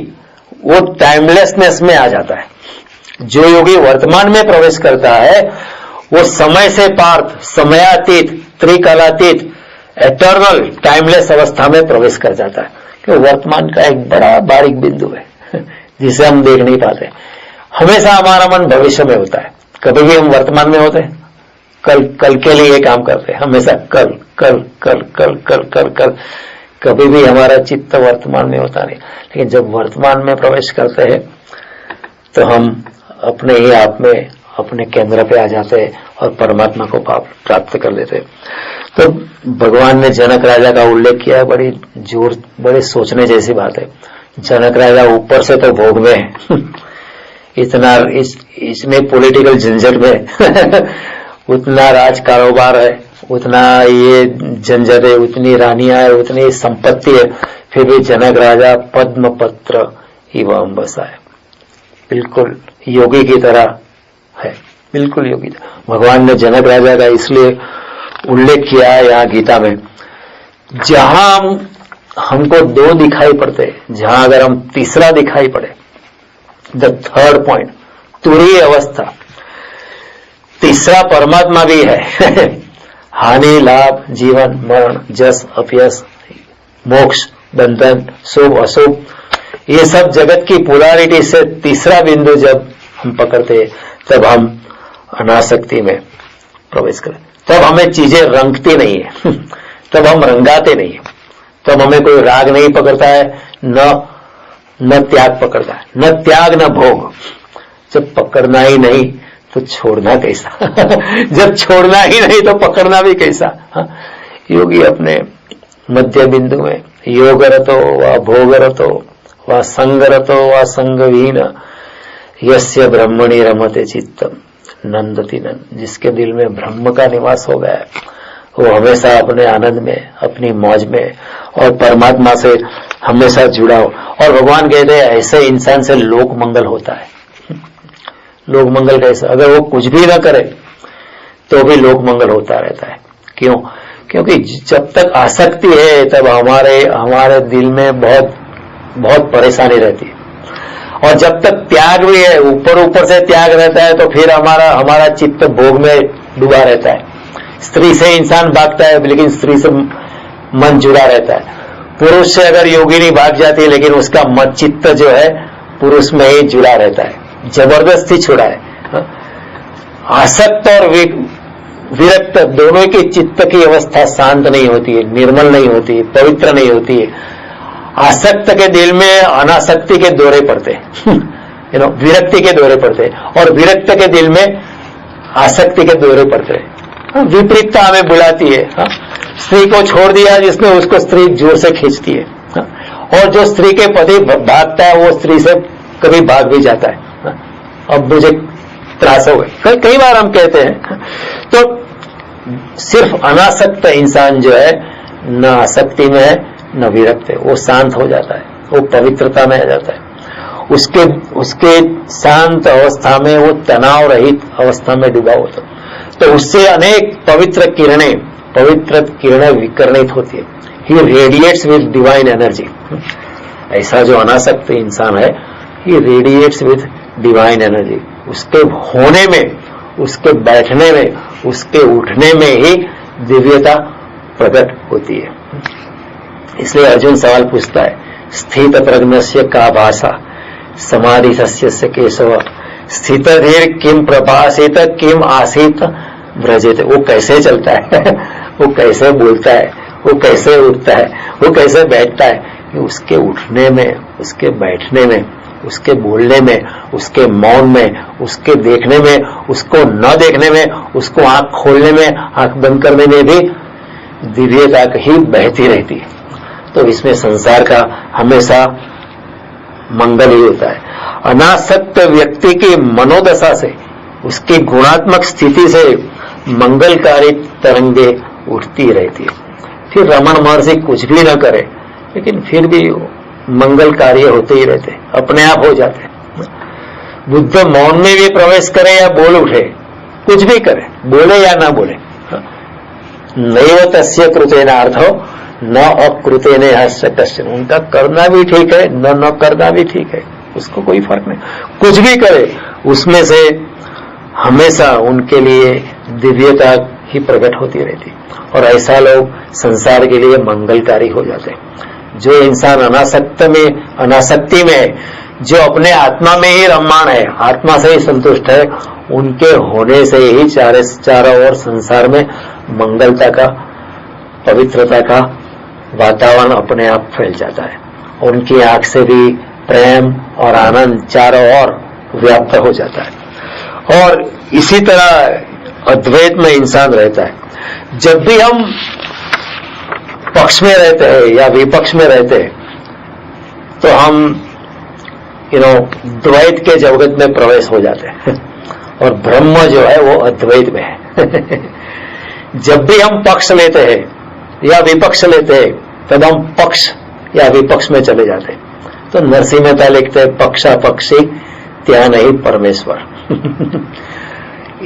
वो टाइमलेसनेस में आ जाता है। जो योगी वर्तमान में प्रवेश करता है वो समय से पार, समयातीत, त्रिकालातीत, एटर्नल, टाइमलेस अवस्था में प्रवेश कर जाता है। क्योंकि वर्तमान का एक बड़ा बारीक बिंदु है जिसे हम देख नहीं पाते। हमेशा हमारा मन भविष्य में होता है, कभी भी हम वर्तमान में होते हैं, कल के लिए काम करते हैं, हमेशा कल कल कल कल कल कल कल, कभी भी हमारा चित्त वर्तमान में होता नहीं। लेकिन जब वर्तमान में प्रवेश करते हैं तो हम अपने ही आप में, अपने केंद्र पे आ जाते हैं और परमात्मा को प्राप्त कर लेते हैं। तो भगवान ने जनक राजा का उल्लेख किया है, बड़े सोचने जैसी बात है। जनक राजा ऊपर से तो भोग में है इतना इसमें पॉलिटिकल झंझट में उतना राज कारोबार है, उतना ये झंझट है, उतनी रानियां है, उतनी संपत्ति है, फिर भी जनक राजा पद्म पत्र इवं बसाय, बिल्कुल योगी की तरह है, बिल्कुल योगी। भगवान ने जनक राजा का इसलिए उल्लेख किया है यहाँ गीता में, जहां हमको दो दिखाई पड़ते, जहां अगर हम तीसरा दिखाई पड़े, द थर्ड पॉइंट, तुरीय अवस्था, तीसरा परमात्मा भी है हानि लाभ, जीवन मरण, जस अपयस, मोक्ष बंधन, शुभ अशुभ, ये सब जगत की पोलैरिटी से तीसरा बिंदु जब हम पकड़ते तब हम अनासक्ति में प्रवेश करें, तब हमें चीजें रंगती नहीं है तब हम रंगाते नहीं है, तब हमें कोई राग नहीं पकड़ता है, न त्याग पकड़ता है, न त्याग न भोग। जब पकड़ना ही नहीं तो छोड़ना कैसा जब छोड़ना ही नहीं तो पकड़ना भी कैसा। योगी अपने मध्य बिंदु में योगरतो व भोगरतो व संगरतो व संगहीन यस्य ब्रह्मणि रमते चित्तम नंदति नंद, जिसके दिल में ब्रह्म का निवास हो गया है, वो हमेशा अपने आनंद में, अपनी मौज में और परमात्मा से हमेशा जुड़ा हो। और भगवान कहते हैं ऐसे इंसान से लोक मंगल होता है। लोक मंगल कैसा? अगर वो कुछ भी ना करे तो भी लोक मंगल होता रहता है। क्यों? क्योंकि जब तक आसक्ति है तब हमारे दिल में बहुत परेशानी रहती है, और जब तक त्याग भी है, ऊपर से त्याग रहता है, तो फिर हमारा चित्त भोग में डूबा रहता है। स्त्री से इंसान भागता है लेकिन स्त्री से मन जुड़ा रहता है। पुरुष से अगर योगिनी भाग जाती है लेकिन उसका मन चित्त जो है पुरुष में ही जुड़ा रहता है, जबरदस्ती छुड़ा है। आसक्त और विरक्त दोनों की चित्त की अवस्था शांत नहीं होती है, निर्मल नहीं होती है, पवित्र नहीं होती है। आसक्त के दिल में अनासक्ति के दौरे पड़ते विरक्ति के दौरे पड़ते, और विरक्त के दिल में आसक्ति के दौरे पड़ते। विपरीतता हमें बुलाती है। स्त्री को छोड़ दिया जिसने, उसको स्त्री जोर से खींचती है, और जो स्त्री के पति भागता है वो स्त्री से कभी भाग भी जाता है। अब मुझे त्रास हो गई, कई बार हम कहते हैं। तो सिर्फ अनासक्त इंसान जो है न आसक्ति में है न विरक्त है, वो शांत हो जाता है, वो पवित्रता में आ जाता है। उसके शांत अवस्था में वो तनाव रहित अवस्था में डूबा होता है, तो उससे अनेक पवित्र किरणें विकर्णित होती है। ही रेडिएट्स विद डिवाइन एनर्जी। ऐसा जो अनासक्त इंसान है, ही रेडिएट्स विद डिवाइन एनर्जी। उसके होने में, उसके बैठने में, उसके उठने में ही दिव्यता प्रकट होती है। इसलिए अर्जुन सवाल पूछता है, स्थित प्रज्ञस्य का भाषा समाधि सस्य केशव स्थित धीर किम प्रभासित किम आसित व्रजित। वो कैसे चलता है वो कैसे बोलता है, वो कैसे उठता है, वो कैसे बैठता है। उसके उठने में, उसके बैठने में, उसके बोलने में, उसके मौन में, उसके देखने में, उसको न देखने में, उसको आंख खोलने में, आंख बंद करने में भी दिव्यता ही बहती रहती है। तो इसमें संसार का हमेशा मंगल ही होता है। अनासक्त व्यक्ति की मनोदशा से, उसकी गुणात्मक स्थिति से मंगलकारी तरंगे उठती रहती है। फिर रमण महर्षि कुछ भी न करे लेकिन फिर भी मंगल कार्य होते ही रहते, अपने आप हो जाते। बुद्ध मौन में भी प्रवेश करे या बोल उठे, कुछ भी करे, बोले या ना बोले, नैव तस्य कृतेनार्थो न अकृतेन हस्य कश्चन। उनका करना भी ठीक है, न करना भी ठीक है, उसको कोई फर्क नहीं। कुछ भी करे उसमें से हमेशा उनके लिए दिव्यता ही प्रकट होती रहती, और ऐसा लोग संसार के लिए मंगलकारी हो जाते हैं। जो इंसान अनासक्ति में है, जो अपने आत्मा में ही रममाण है, आत्मा से ही संतुष्ट है, उनके होने से ही चारों ओर संसार में मंगलता का, पवित्रता का वातावरण अपने आप फैल जाता है। उनकी आंख से भी प्रेम और आनंद चारों ओर व्याप्त हो जाता है। और इसी तरह अद्वैत में इंसान रहता है। जब भी हम पक्ष में रहते हैं या विपक्ष में रहते हैं तो हम द्वैत के जगत में प्रवेश हो जाते हैं, और ब्रह्म जो है वो अद्वैत में है। जब भी हम पक्ष लेते हैं या विपक्ष लेते हैं तब हम पक्ष या विपक्ष में चले जाते हैं। तो नरसिंह मेहता लिखते हैं पक्षा पक्षी त्या नहीं परमेश्वर।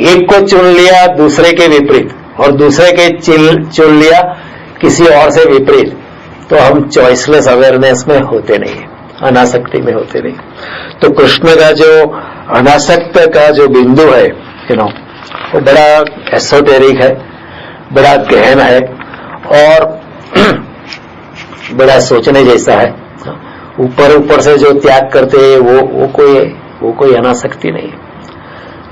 एक को चुन लिया दूसरे के विपरीत और दूसरे के चुन लिया किसी और से विपरीत, तो हम चॉइसलेस अवेयरनेस में होते नहीं, अनासक्ति में होते नहीं। तो कृष्ण का जो अनासक्त का जो बिंदु है वो बड़ा एसोटेरिक है, बड़ा गहन है और बड़ा सोचने जैसा है। ऊपर ऊपर से जो त्याग करते हैं वो कोई अनासक्ति नहीं है।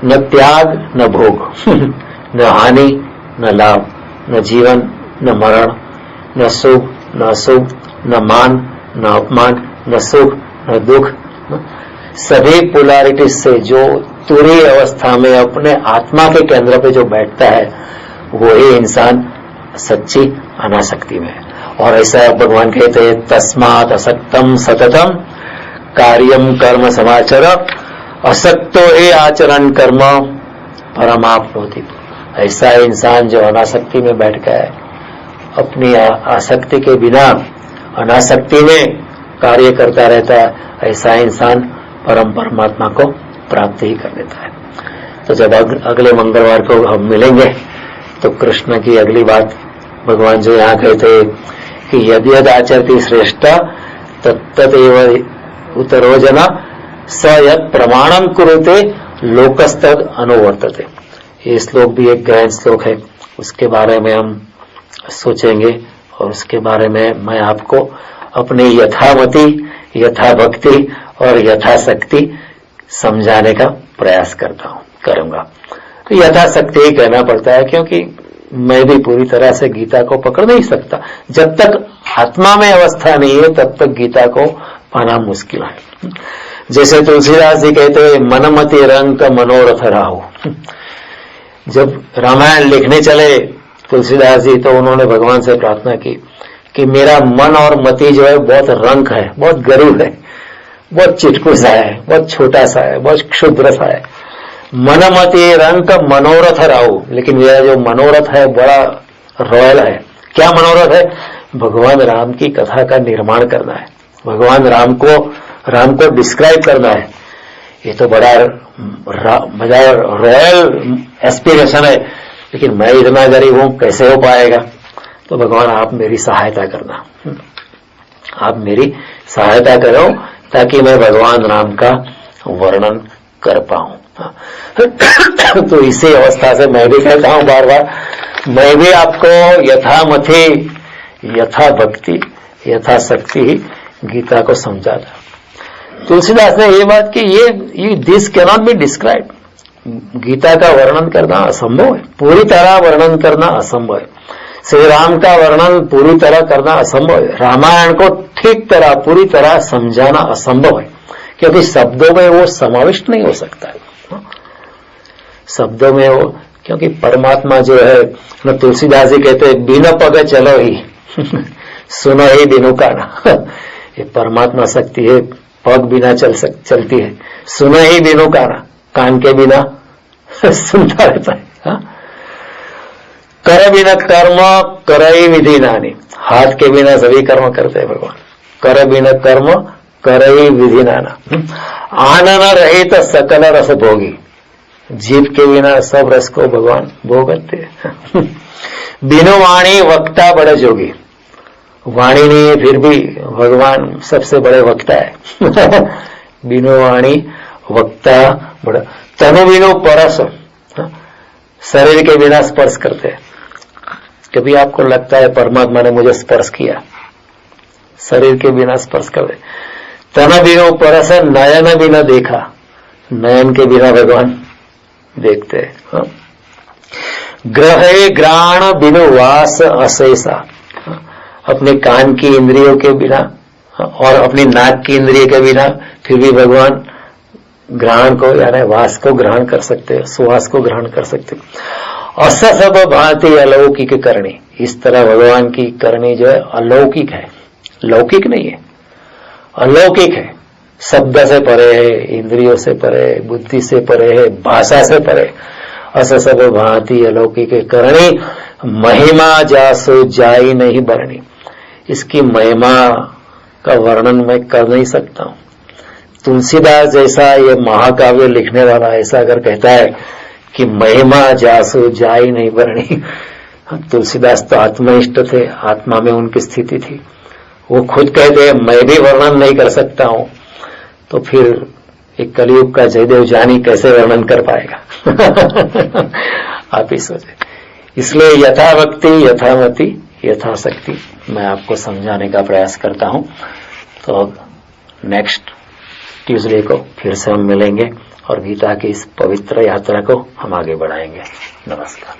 न त्याग न भोग, न हानि न लाभ, न जीवन न मरण, न सुख न अशुभ, न मान न अपमान, न सुख न दुख। सभी पोलैरिटी से जो तुरीय अवस्था में अपने आत्मा के केंद्र पे जो बैठता है वो ही इंसान सच्ची अनासक्ति में है। और ऐसा भगवान कहते हैं तस्मात् असक्तम सततम कार्यम कर्म समाचर असक्तो ही आचरण कर्म परमाप्नोति। ऐसा इंसान जो अनासक्ति में बैठ गया है, अपनी आसक्ति के बिना अनासक्ति में कार्य करता रहता है, ऐसा इंसान परम परमात्मा को प्राप्त ही कर लेता है। तो जब अगले मंगलवार को हम मिलेंगे तो कृष्ण की अगली बात भगवान जो यहाँ कहते हैं कि यद यद आचरति श्रेष्ठ तत्तदेव उतरो जना स यद प्रमाणम कुरुते लोकस्तद अनुवर्तते। ये श्लोक भी एक गहन श्लोक है, उसके बारे में हम सोचेंगे और उसके बारे में मैं आपको अपनी यथामति, यथाभक्ति और यथाशक्ति समझाने का प्रयास करूंगा। तो यथाशक्ति ही कहना पड़ता है क्योंकि मैं भी पूरी तरह से गीता को पकड़ नहीं सकता। जब तक आत्मा में अवस्था नहीं है तब तक गीता को पाना मुश्किल है। जैसे तुलसीदास जी कहते हैं मनमति रंग मनोरथ राहु। जब रामायण लिखने चले तुलसीदास जी तो उन्होंने भगवान से प्रार्थना की कि मेरा मन और मति जो है बहुत रंक है, बहुत गरीब है, बहुत चिटकू सा है, बहुत छोटा सा है, बहुत क्षुद्र सा है। मनमति रंक मनोरथ राहु, लेकिन मेरा जो मनोरथ है बड़ा रॉयल है। क्या मनोरथ है? भगवान राम की कथा का निर्माण करना है, भगवान राम को डिस्क्राइब करना है। ये तो बड़ा रॉयल एस्पिरेशन है, लेकिन मैं इतना गरीब हूं, कैसे हो पाएगा? तो भगवान आप मेरी सहायता करना, आप मेरी सहायता करो ताकि मैं भगवान राम का वर्णन कर पाऊं। तो इसी अवस्था से मैं भी कहता हूं बार बार, मैं भी आपको यथामति, यथा भक्ति, यथाशक्ति ही गीता को समझाता। तुलसीदास ने ये बात कि ये this can not be describe. Gita का वर्णन करना असंभव है, पूरी तरह वर्णन करना असंभव है। श्री राम का वर्णन पूरी तरह करना असंभव है। रामायण को ठीक तरह पूरी तरह समझाना असंभव है क्योंकि शब्दों में वो समाविष्ट नहीं हो सकता है। शब्दों में वो, क्योंकि परमात्मा जो है न, तुलसीदास जी कहते हैं बिना पग चलो ही सुनो ही बिनु काना। ये परमात्मा शक्ति है, पग बिना चलती है, सुनो ही बिनु काना, कान के बिना सुनता रहता है। हाँ? कर बिना कर्म करई विधि नानी, हाथ के बिना सभी कर्म करते हैं भगवान। कर बिना कर्म करई विधि नाना, आनन रहित सकल रस भोगी, जीव के बिना सब रस को भगवान भोगते हैं। बिनु वाणी वक्ता बड़े जोगी, वाणी नहीं है फिर भी भगवान सबसे बड़े वक्ता है। बिनु वाणी वक्ता बड़ा, तनु बिनु परस, शरीर के बिना स्पर्श करते हैं। कभी आपको लगता है परमात्मा ने मुझे स्पर्श किया? शरीर के बिना स्पर्श कर दे। तन बिनु परस नयन बिना देखा, नयन के बिना भगवान देखते हैं। ग्रहे ग्राण बिनु वास अशेषा, अपने कान की इंद्रियों के बिना और अपनी नाक की इंद्रिय के बिना फिर भी भगवान ग्रहण को यानी वास को ग्रहण कर सकते हैं, सुवास को ग्रहण कर सकते हैं। अस सब भांति अलौकिक करणी, इस तरह भगवान की करनी जो है अलौकिक है, लौकिक नहीं है, अलौकिक है। शब्द से परे है, इंद्रियों से परे, बुद्धि से परे है, भाषा से परे। अस सब भांति अलौकिक करणी, महिमा जासो जाई नहीं बरणी। इसकी महिमा का वर्णन मैं कर नहीं सकता हूं। तुलसीदास जैसा ये महाकाव्य लिखने वाला ऐसा अगर कहता है कि महिमा जासु जाई नहीं बरणी, तुलसीदास तो आत्मनिष्ठ थे, आत्मा में उनकी स्थिति थी। वो खुद कहते हैं मैं भी वर्णन नहीं कर सकता हूं, तो फिर एक कलयुग का जयदेव जानी कैसे वर्णन कर पाएगा? आप ही सोचे। इसलिए यथाभक्ति यथामति यथाशक्ति मैं आपको समझाने का प्रयास करता हूं। तो अब नेक्स्ट ट्यूसडे को फिर से हम मिलेंगे और गीता की इस पवित्र यात्रा को हम आगे बढ़ाएंगे। नमस्कार।